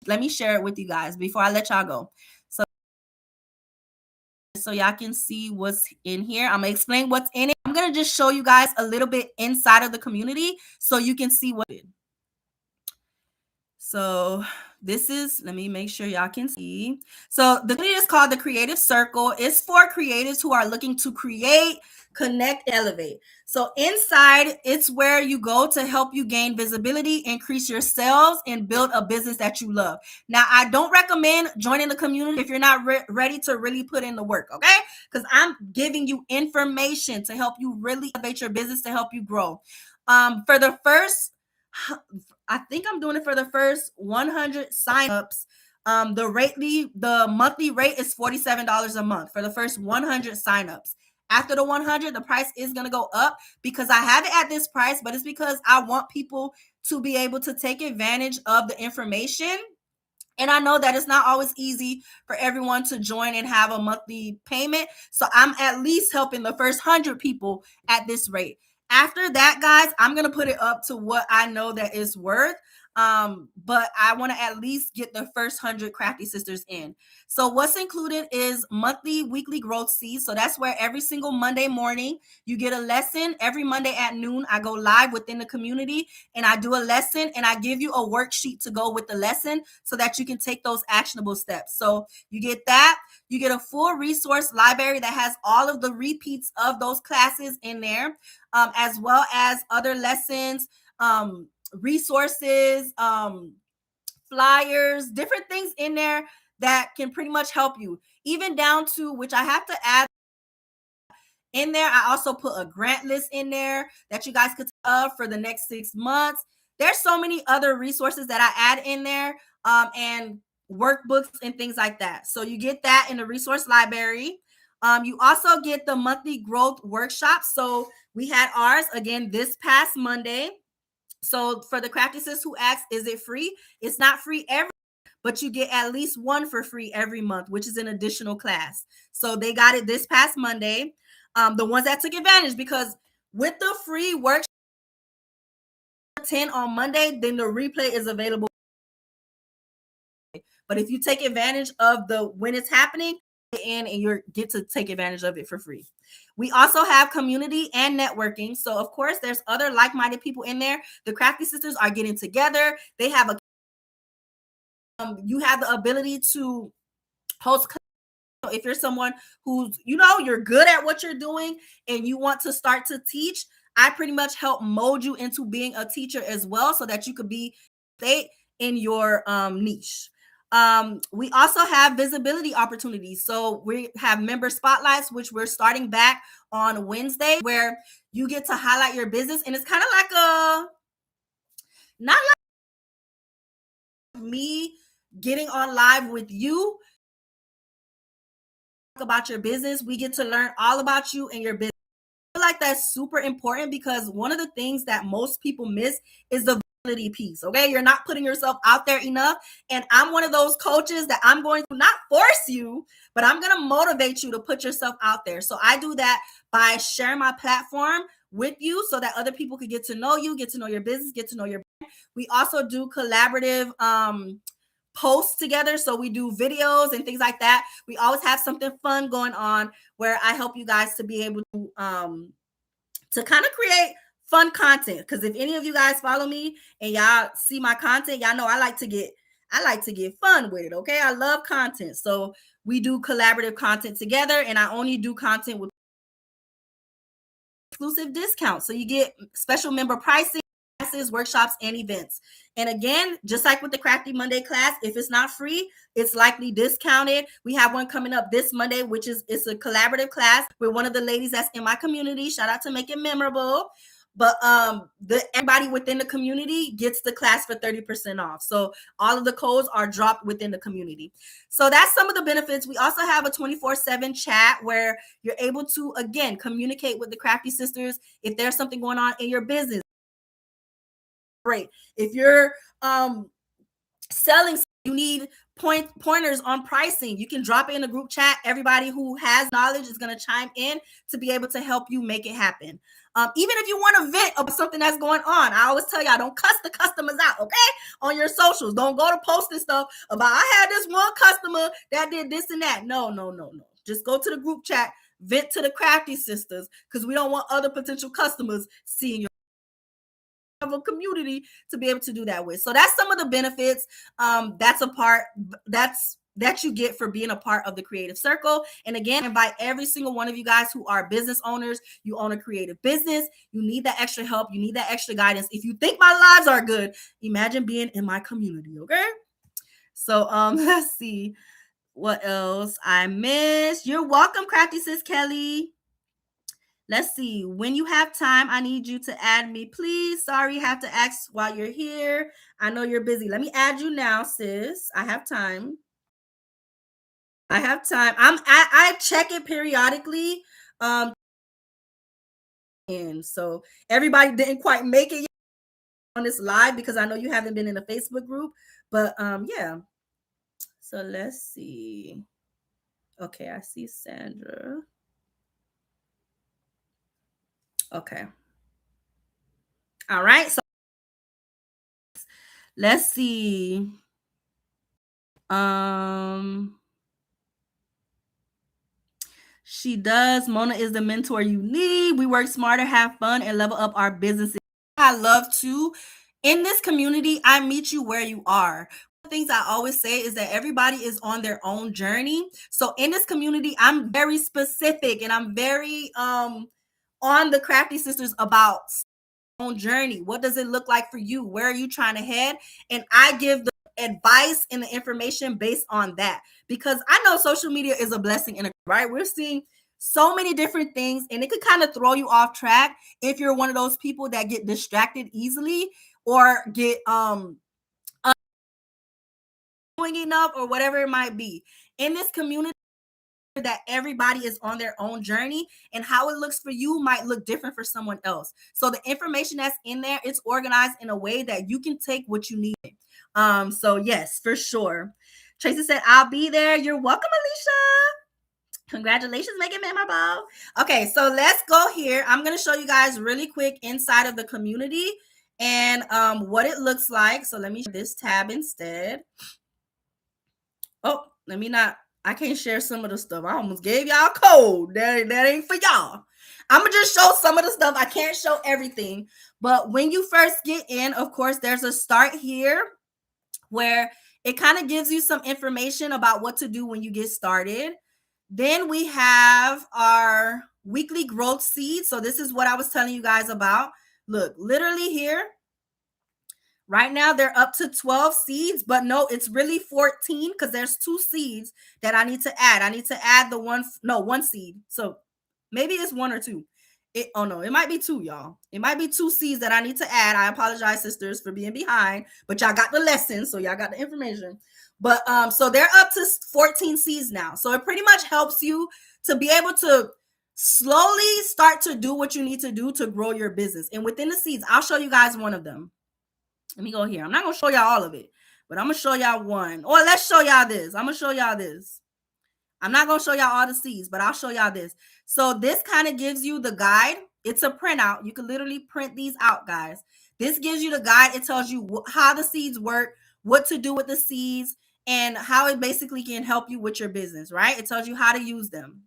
Let me share it with you guys before I let y'all go, so y'all can see what's in here. I'm gonna explain what's in it. I'm gonna just show you guys a little bit inside of the community so you can see what it is. So this is, let me make sure y'all can see. So the community is called the Creative Circle. It's for creatives who are looking to create, connect, elevate. So inside, it's where you go to help you gain visibility, increase your sales, and build a business that you love. Now, I don't recommend joining the community if you're not ready to really put in the work, okay? Because I'm giving you information to help you really elevate your business, to help you grow. For the first, I think I'm doing it for the first 100 signups. The monthly rate is $47 a month for the first 100 signups. After the 100, the price is going to go up, because I have it at this price, but it's because I want people to be able to take advantage of the information. And I know that it's not always easy for everyone to join and have a monthly payment. So I'm at least helping the first 100 people at this rate. After that, guys, I'm going to put it up to what I know that it's worth. But I want to at least get the first 100 Crafty Sisters in. So what's included is monthly, weekly growth seeds. So that's where every single Monday morning you get a lesson. Every Monday at noon, I go live within the community and I do a lesson, and I give you a worksheet to go with the lesson so that you can take those actionable steps. So you get that. You get a full resource library that has all of the repeats of those classes in there, as well as other lessons, resources, flyers, different things in there that can pretty much help you, even down to, which I have to add in there, I also put a grant list in there that you guys could for the next 6 months. There's so many other resources that I add in there, and workbooks and things like that. So you get that in the resource library. You also get the monthly growth workshops. So we had ours again this past Monday. So for the Crafty Sis who asked, is it free? It's not free every, but you get at least one for free every month, which is an additional class. So they got it this past Monday. The ones that took advantage, because with the free workshop 10 on Monday, then the replay is available. But if you take advantage of the when it's happening, and you get to take advantage of it for free. We also have community and networking. So of course, there's other like-minded people in there. The Crafty Sisters are getting together. They have a you have the ability to host. If you're someone who's, you're good at what you're doing and you want to start to teach, I pretty much help mold you into being a teacher as well, so that you could be state in your niche. We also have visibility opportunities. So we have member spotlights, which we're starting back on Wednesday, where you get to highlight your business. And it's kind of like not like me getting on live with you about your business. We get to learn all about you and your business. I feel like that's super important, because one of the things that most people miss is the visibility piece. Okay, you're not putting yourself out there enough, and I'm one of those coaches that I'm going to not force you, but I'm going to motivate you to put yourself out there. So I do that by sharing my platform with you, so that other people could get to know you, get to know your business, get to know your brand. We also do collaborative posts together. So we do videos and things like that. We always have something fun going on where I help you guys to be able to kind of create fun content. Because if any of you guys follow me and y'all see my content, y'all know I like to get I like to get fun with it. Okay. I love content. So we do collaborative content together, and I only do content with exclusive discounts. So you get special member pricing, classes, workshops, and events. And again, just like with the Crafty Monday class, if it's not free, it's likely discounted. We have one coming up this Monday, which is it's a collaborative class with one of the ladies that's in my community. Shout out to Make It Memorable. But everybody within the community gets the class for 30% off. So all of the codes are dropped within the community. So that's some of the benefits. We also have a 24/7 chat where you're able to, again, communicate with the Crafty Sisters if there's something going on in your business. Great. If you're selling, you need pointers on pricing, you can drop it in the group chat. Everybody who has knowledge is going to chime in to be able to help you make it happen. Even if you want to vent about something that's going on, I always tell y'all, don't cuss the customers out, okay? On your socials, don't go to posting stuff about, I had this one customer that did this and that. No. Just go to the group chat, vent to the Crafty Sisters, because we don't want other potential customers seeing your of a community to be able to do that with. So that's some of the benefits. That's a part that you get for being a part of the creative circle. And again, invite every single one of you guys who are business owners. You own a creative business. You need that extra help. You need that extra guidance. If you think my lives are good, imagine being in my community. Okay. So let's see what else I missed. You're welcome, Crafty Sis Kelly. Let's see. When you have time, I need you to add me, please. Sorry, you have to ask while you're here. I know you're busy. Let me add you now, sis. I have time. I have time. I check it periodically. And so everybody didn't quite make it on this live because I know you haven't been in a Facebook group. But yeah. So let's see. Okay, I see Sandra. Okay. All right. So let's see. She does. Mona is the mentor you need. We work smarter, have fun, and level up our businesses. I love to. In this community, I meet you where you are. One of the things I always say is that everybody is on their own journey. So in this community, I'm very specific and I'm very on the Crafty Sisters about own journey. What does it look like for you? Where are you trying to head? And I give the advice and the information based on that, because I know social media is a blessing in a right. We're seeing so many different things, and it could kind of throw you off track if you're one of those people that get distracted easily or get doing enough or whatever it might be. In this community, that everybody is on their own journey, and how it looks for you might look different for someone else. So the information that's in there, it's organized in a way that you can take what you need. So yes, for sure. Tracy said, I'll be there. You're welcome, Alicia. Congratulations, make it memorable. Okay, so let's go here. I'm going to show you guys really quick inside of the community and what it looks like. So let me share this tab instead. Oh, let me not. I can't share some of the stuff. I almost gave y'all a code. That ain't for y'all. I'm going to just show some of the stuff. I can't show everything. But when you first get in, of course, there's a start here where it kind of gives you some information about what to do when you get started. Then we have our weekly growth seed. So this is what I was telling you guys about. Look, literally here. Right now, they're up to 12 seeds, but no, it's really 14 because there's 2 seeds that I need to add. I need to add the one seed. So maybe it's 1 or 2. It might be 2, y'all. It might be 2 seeds that I need to add. I apologize, sisters, for being behind, but y'all got the lesson, so y'all got the information. But so they're up to 14 seeds now. So it pretty much helps you to be able to slowly start to do what you need to do to grow your business. And within the seeds, I'll show you guys one of them. Let me go here. I'm not going to show y'all all of it, but I'm going to show y'all one. Or let's show y'all this. I'm going to show y'all this. I'm not going to show y'all all the seeds, but I'll show y'all this. So this kind of gives you the guide. It's a printout. You can literally print these out, guys. This gives you the guide. It tells you how the seeds work, what to do with the seeds, and how it basically can help you with your business, right? It tells you how to use them.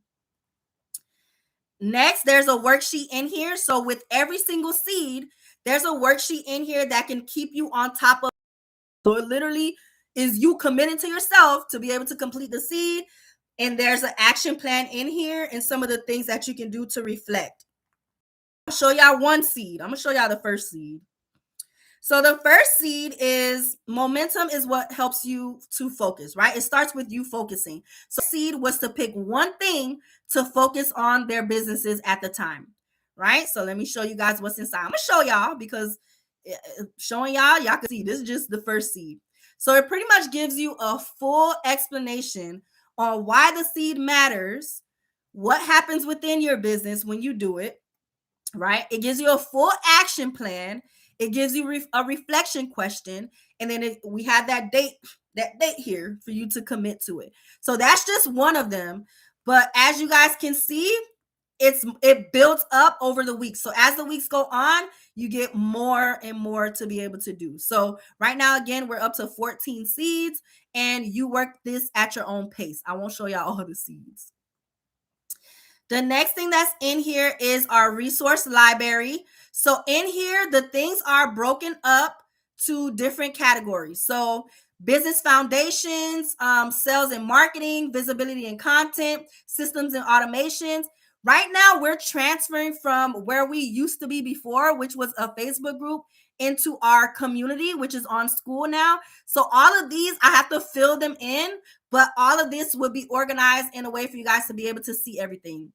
Next, there's a worksheet in here. So with every single seed, there's a worksheet in here that can keep you on top of. So literally, is you committing to yourself to be able to complete the seed. And there's an action plan in here and some of the things that you can do to reflect. I'll show y'all one seed. I'm going to show y'all the first seed. So the first seed is momentum is what helps you to focus, right? It starts with you focusing. So seed was to pick one thing to focus on their businesses at the time, right? So let me show you guys what's inside. I'm going to show y'all because showing y'all can see this is just the first seed. So it pretty much gives you a full explanation on why the seed matters, what happens within your business when you do it, right? It gives you a full action plan. It gives you a reflection question, and then we have that date here for you to commit to it. So that's just one of them. But as you guys can see, it builds up over the weeks. So as the weeks go on, you get more and more to be able to do. So right now, again, we're up to 14 seeds, and you work this at your own pace. I won't show y'all all the seeds. The next thing that's in here is our resource library. So in here, the things are broken up to different categories. So business foundations, sales and marketing, visibility and content, systems and automations. Right now, we're transferring from where we used to be before, which was a Facebook group, into our community, which is on school now. So all of these, I have to fill them in, but all of this will be organized in a way for you guys to be able to see everything.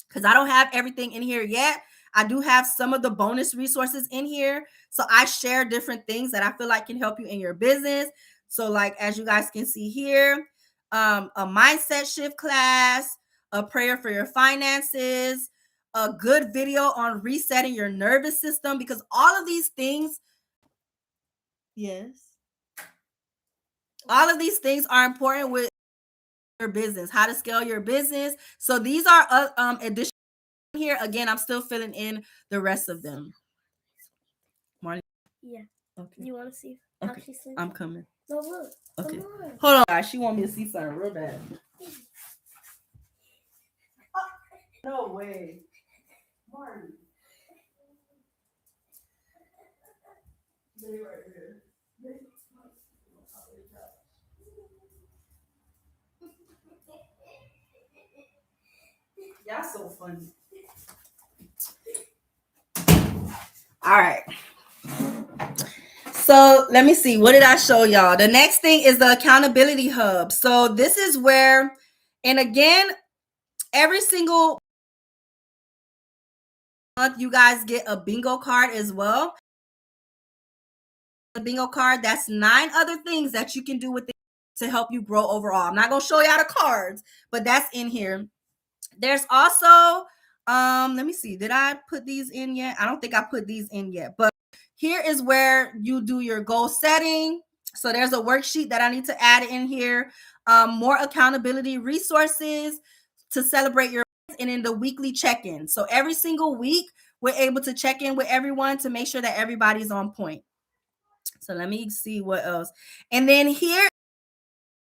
Because I don't have everything in here yet. I do have some of the bonus resources in here. So I share different things that I feel like can help you in your business. So like, as you guys can see here, a mindset shift class, a prayer for your finances, a good video on resetting your nervous system, because all of these things, yes, all of these things are important with your business, how to scale your business. So these are additional here. Again, I'm still filling in the rest of them. Marnie? Yeah. Okay. You want to see how Okay. she sleeps? I'm coming. No, look. Okay. Come on. Hold on, guys. She want me to see something real bad. No way. Marnie. They right here. Y'all so funny. All right. So let me see. What did I show y'all? The next thing is the accountability hub. So this is where, and again, every single month you guys get a bingo card as well. The bingo card, that's 9 other things that you can do with it to help you grow overall. I'm not going to show y'all the cards, but that's in here. There's also, let me see. Did I put these in yet? I don't think I put these in yet, but here is where you do your goal setting. So there's a worksheet that I need to add in here. More accountability resources to celebrate your, and in the weekly check-in. So every single week, we're able to check in with everyone to make sure that everybody's on point. So let me see what else. And then here,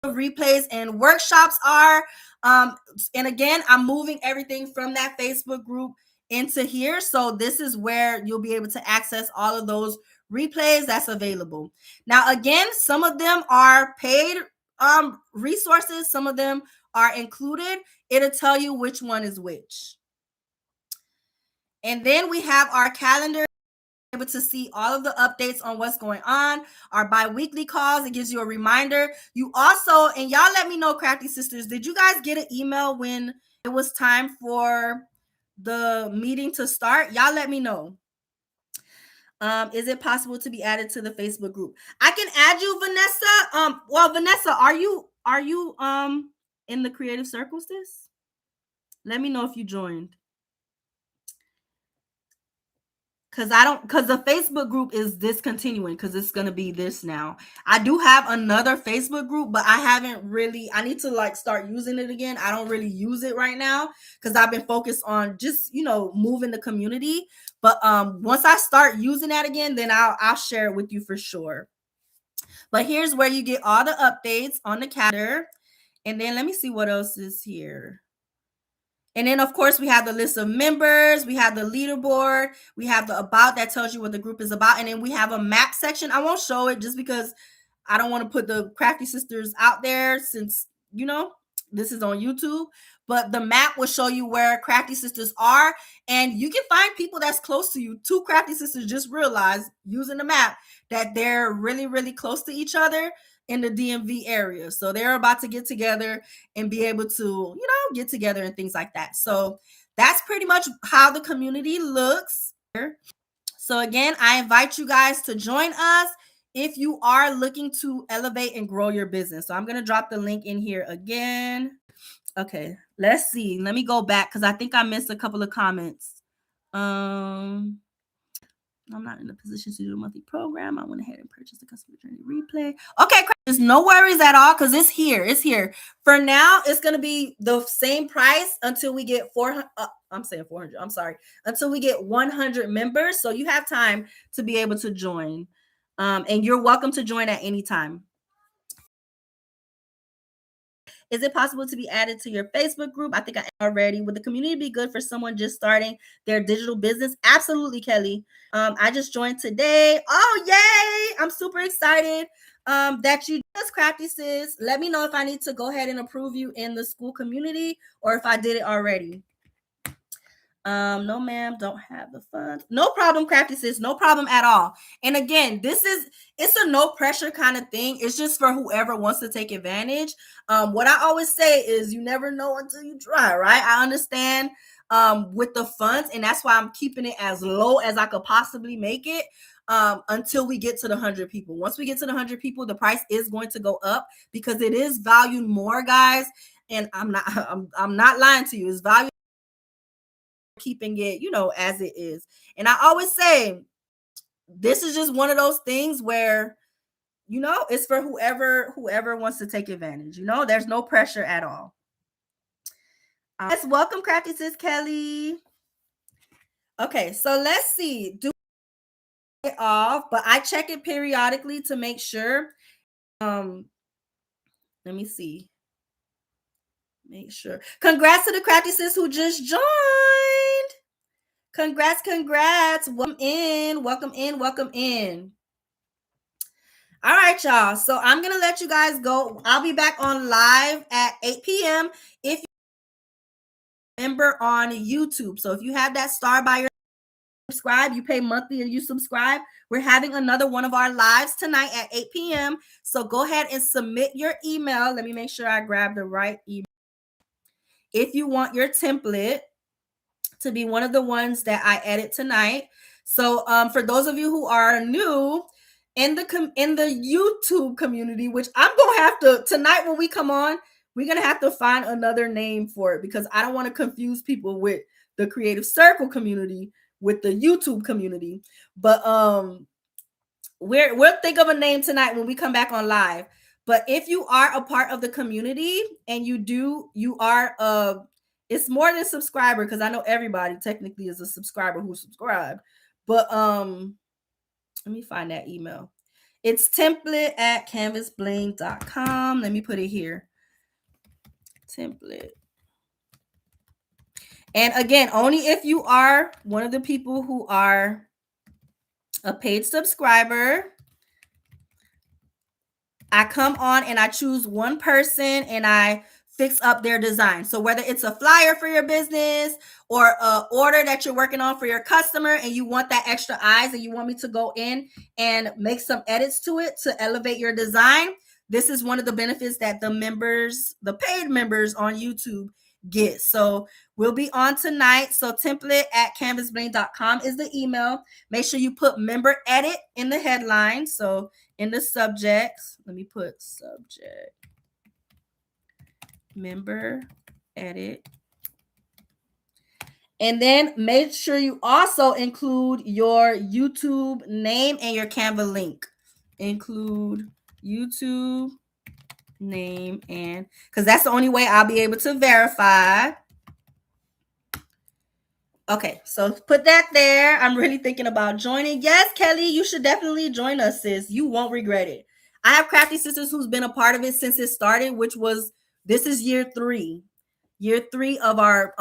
replays and workshops are. And again, I'm moving everything from that Facebook group into here. So this is where you'll be able to access all of those replays that's available. Now, again, some of them are paid resources. Some of them are included. It'll tell you which one is which. And then we have our calendar, able to see all of the updates on what's going on. Our bi-weekly calls, it gives you a reminder. You also, and y'all let me know, Crafty Sisters, did you guys get an email when it was time for the meeting to start? Y'all let me know. Is it possible to be added to the Facebook group? I can add you, Vanessa. Well, Vanessa, are you in the Creative Circles this? Let me know if you joined. Because the Facebook group is discontinuing because it's going to be this now. I do have another Facebook group, but I need to start using it again. I don't really use it right now because I've been focused on just, moving the community. But once I start using that again, then I'll share it with you for sure. But here's where you get all the updates on the calendar. And then let me see what else is here. And then, of course, we have the list of members. We have the leaderboard. We have the about that tells you what the group is about. And then we have a map section. I won't show it just because I don't want to put the Crafty Sisters out there since, this is on YouTube, but the map will show you where Crafty Sisters are, and you can find people that's close to you. Two Crafty Sisters just realized using the map that they're really, really close to each other in the DMV area. So they're about to get together and be able to, get together and things like that. So that's pretty much how the community looks. So again, I invite you guys to join us if you are looking to elevate and grow your business. So I'm going to drop the link in here again. Okay, let's see. Let me go back because I think I missed a couple of comments. I'm not in a position to do a monthly program. I went ahead and purchased the customer journey replay. Okay, there's no worries at all because it's here. It's here. For now, it's going to be the same price until we get 400. I'm saying 400. I'm sorry. Until we get 100 members. So you have time to be able to join. And you're welcome to join at any time. Is it possible to be added to your Facebook group? I think I am already. Would the community be good for someone just starting their digital business? Absolutely, Kelly. I just joined today. Oh, yay! I'm super excited that you just Crafty Sis. Let me know if I need to go ahead and approve you in the school community or if I did it already. No, ma'am, don't have the funds. No problem, Crafty Sis. No problem at all. And again, it's a no pressure kind of thing. It's just for whoever wants to take advantage. What I always say is you never know until you try, right? I understand with the funds, and that's why I'm keeping it as low as I could possibly make it until we get to the 100 people. Once we get to the 100 people, the price is going to go up because it is valued more, guys. And I'm not lying to you. It's valued, keeping it, as it is. And I always say, this is just one of those things where, it's for whoever wants to take advantage. There's no pressure at all. Let's welcome Crafty Sis Kelly. Okay, so let's see. Do it off, but I check it periodically to make sure. Let me see. Make sure. Congrats to the Crafty Sis who just joined. Congrats. Welcome in. All right, y'all. So I'm going to let you guys go. I'll be back on live at 8 p.m. if you're a member on YouTube. So if you have that star by your subscribe, you pay monthly and you subscribe. We're having another one of our lives tonight at 8 p.m. So go ahead and submit your email. Let me make sure I grab the right email. If you want your template to be one of the ones that I edit tonight. So for those of you who are new in the YouTube community, which I'm going to have to, tonight when we come on, we're going to have to find another name for it because I don't want to confuse people with the Creative Circle community with the YouTube community. But we'll think of a name tonight when we come back on live. But if you are a part of the community and you are it's more than subscriber because I know everybody technically is a subscriber who subscribed. But let me find that email. It's template@canvasbling.com. Let me put it here. Template. And again, only if you are one of the people who are a paid subscriber, I come on and I choose one person and I fix up their design. So whether it's a flyer for your business or an order that you're working on for your customer and you want that extra eyes and you want me to go in and make some edits to it to elevate your design, this is one of the benefits that the paid members on YouTube get. So we'll be on tonight. So template@canvasbling.com is the email. Make sure you put member edit in the headline. So in the subject, let me put subject member edit. And then make sure you also include your YouTube name and your Canva link. Include YouTube name and because that's the only way I'll be able to verify. Okay, so put that there. I'm really thinking about joining. Yes, Kelly, you should definitely join us, sis. You won't regret it. I have Crafty Sisters who's been a part of it since it started, this is year 3 of our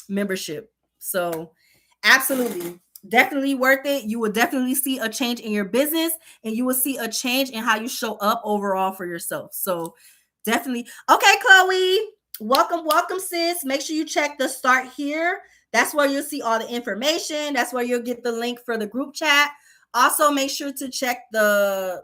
membership. So absolutely. Definitely worth it. You will definitely see a change in your business, and you will see a change in how you show up overall for yourself. So definitely. Okay, Chloe, welcome, sis. Make sure you check the start here. That's where you'll see all the information. That's where you'll get the link for the group chat. Also, make sure to check the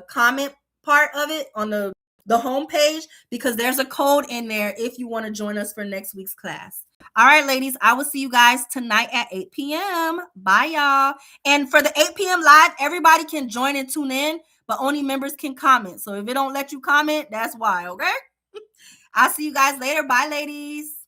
comment part of it on the homepage, because there's a code in there if you want to join us for next week's class. All right, ladies, I will see you guys tonight at 8 p.m. Bye, y'all. And for the 8 p.m. live, everybody can join and tune in, but only members can comment. So if it don't let you comment, that's why, okay? I'll see you guys later. Bye, ladies.